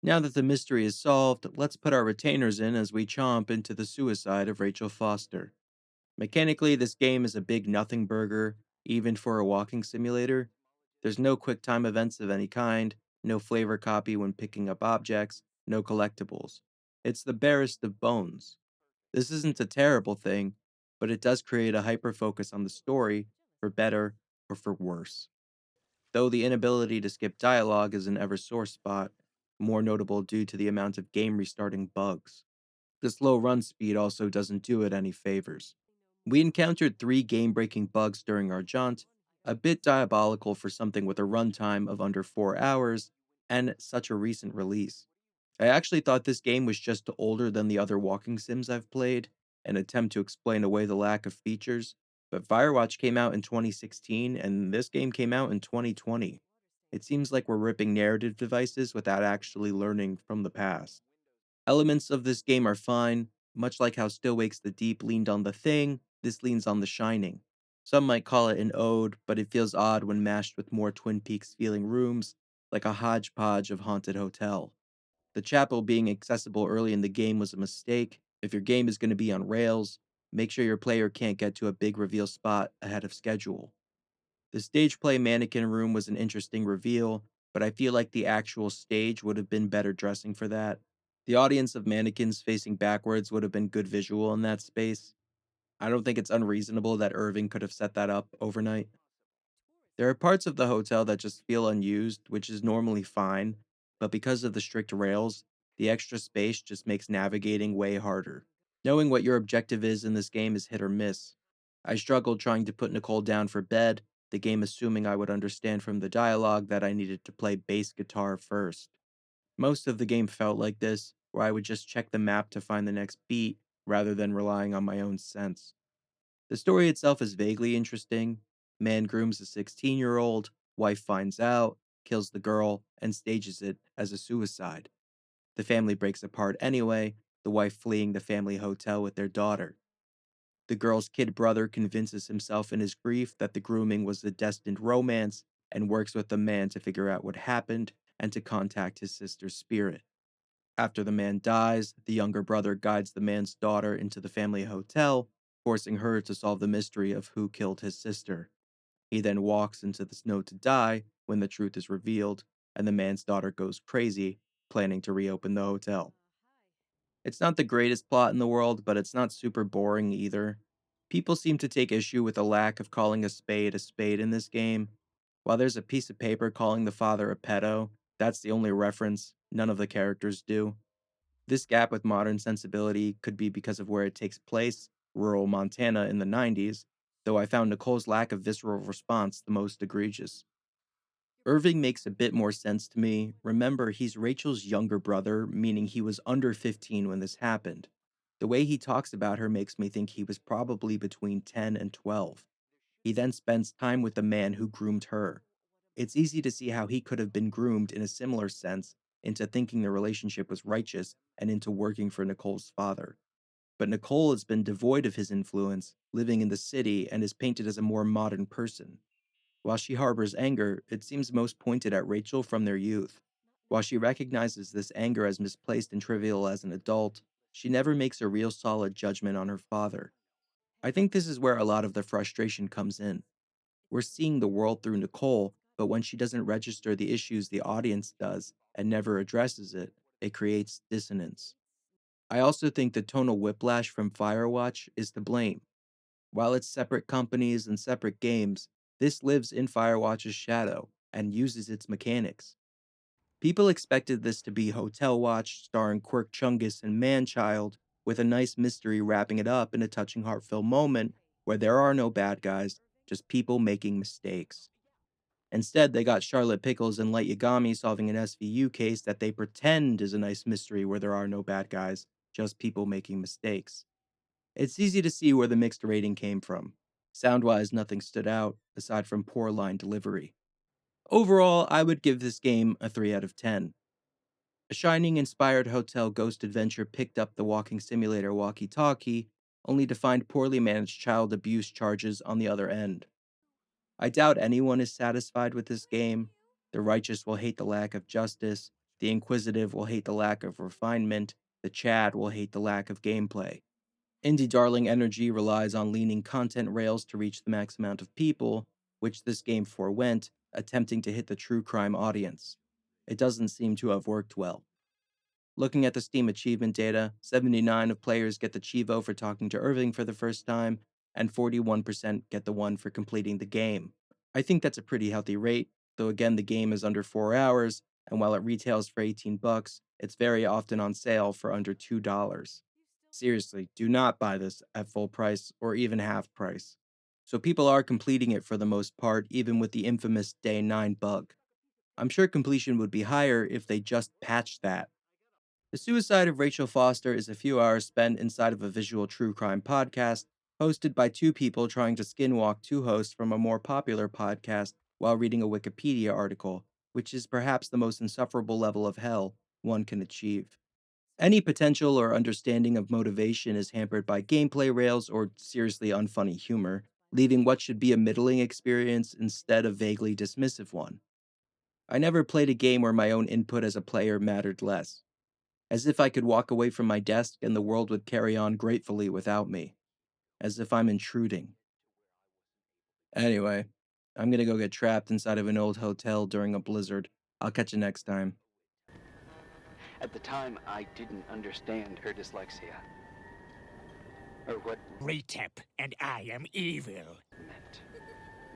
Now that the mystery is solved, let's put our retainers in as we chomp into the suicide of Rachel Foster. Mechanically, this game is a big nothing burger, even for a walking simulator. There's no quick time events of any kind, no flavor copy when picking up objects, no collectibles. It's the barest of bones. This isn't a terrible thing, but it does create a hyper focus on the story, for better or for worse. Though the inability to skip dialogue is an ever sore spot, more notable due to the amount of game restarting bugs. The slow run speed also doesn't do it any favors. We encountered 3 game breaking bugs during our jaunt, a bit diabolical for something with a runtime of under 4 hours and such a recent release. I actually thought this game was just older than the other walking sims I've played, an attempt to explain away the lack of features, but Firewatch came out in 2016 and this game came out in 2020. It seems like we're ripping narrative devices without actually learning from the past. Elements of this game are fine, much like how Still Wakes the Deep leaned on The Thing, this leans on The Shining. Some might call it an ode, but it feels odd when mashed with more Twin Peaks feeling rooms, like a hodgepodge of haunted hotel. The chapel being accessible early in the game was a mistake. If your game is going to be on rails, make sure your player can't get to a big reveal spot ahead of schedule. The stage play mannequin room was an interesting reveal, but I feel like the actual stage would have been better dressing for that. The audience of mannequins facing backwards would have been good visual in that space. I don't think it's unreasonable that Irving could have set that up overnight. There are parts of the hotel that just feel unused, which is normally fine, but because of the strict rails, the extra space just makes navigating way harder. Knowing what your objective is in this game is hit or miss. I struggled trying to put Nicole down for bed, the game assuming I would understand from the dialogue that I needed to play bass guitar first. Most of the game felt like this, where I would just check the map to find the next beat rather than relying on my own sense. The story itself is vaguely interesting. Man grooms a 16-year-old, wife finds out, kills the girl, and stages it as a suicide. The family breaks apart anyway, the wife fleeing the family hotel with their daughter. The girl's kid brother convinces himself in his grief that the grooming was a destined romance and works with the man to figure out what happened and to contact his sister's spirit. After the man dies, the younger brother guides the man's daughter into the family hotel, forcing her to solve the mystery of who killed his sister. He then walks into the snow to die when the truth is revealed, and the man's daughter goes crazy, planning to reopen the hotel. It's not the greatest plot in the world, but it's not super boring either. People seem to take issue with the lack of calling a spade in this game. While there's a piece of paper calling the father a pedo, that's the only reference, none of the characters do. This gap with modern sensibility could be because of where it takes place, rural Montana in the 90s, though I found Nicole's lack of visceral response the most egregious. Irving makes a bit more sense to me. Remember, he's Rachel's younger brother, meaning he was under 15 when this happened. The way he talks about her makes me think he was probably between 10 and 12. He then spends time with the man who groomed her. It's easy to see how he could have been groomed in a similar sense into thinking the relationship was righteous and into working for Nicole's father. But Nicole has been devoid of his influence, living in the city, and is painted as a more modern person. While she harbors anger, it seems most pointed at Rachel from their youth. While she recognizes this anger as misplaced and trivial as an adult, she never makes a real solid judgment on her father. I think this is where a lot of the frustration comes in. We're seeing the world through Nicole, but when she doesn't register the issues the audience does and never addresses it, it creates dissonance. I also think the tonal whiplash from Firewatch is to blame. While it's separate companies and separate games, this lives in Firewatch's shadow and uses its mechanics. People expected this to be Hotel Watch starring Quirk Chungus and Manchild, with a nice mystery wrapping it up in a touching heart-filled moment where there are no bad guys, just people making mistakes. Instead, they got Charlotte Pickles and Light Yagami solving an SVU case that they pretend is a nice mystery where there are no bad guys, just people making mistakes. It's easy to see where the mixed rating came from. Sound-wise, nothing stood out, aside from poor line delivery. Overall, I would give this game a 3 out of 10. A Shining-inspired hotel ghost adventure picked up the walking simulator walkie-talkie, only to find poorly managed child abuse charges on the other end. I doubt anyone is satisfied with this game. The righteous will hate the lack of justice, the inquisitive will hate the lack of refinement, the Chad will hate the lack of gameplay. Indie Darling Energy relies on leaning content rails to reach the max amount of people, which this game forewent, attempting to hit the true crime audience. It doesn't seem to have worked well. Looking at the Steam achievement data, 79 of players get the Chivo for talking to Irving for the first time, and 41% get the one for completing the game. I think that's a pretty healthy rate, though again the game is under 4 hours, and while it retails for $18, it's very often on sale for under $2. Seriously, do not buy this at full price or even half price. So people are completing it for the most part, even with the infamous Day 9 bug. I'm sure completion would be higher if they just patched that. The Suicide of Rachel Foster is a few hours spent inside of a visual true crime podcast hosted by two people trying to skinwalk two hosts from a more popular podcast while reading a Wikipedia article, which is perhaps the most insufferable level of hell one can achieve. Any potential or understanding of motivation is hampered by gameplay rails or seriously unfunny humor, leaving what should be a middling experience instead a vaguely dismissive one. I never played a game where my own input as a player mattered less, as if I could walk away from my desk and the world would carry on gratefully without me, as if I'm intruding. Anyway, I'm gonna go get trapped inside of an old hotel during a blizzard. I'll catch you next time. At the time, I didn't understand her dyslexia. Or what Retep, and I am evil. meant.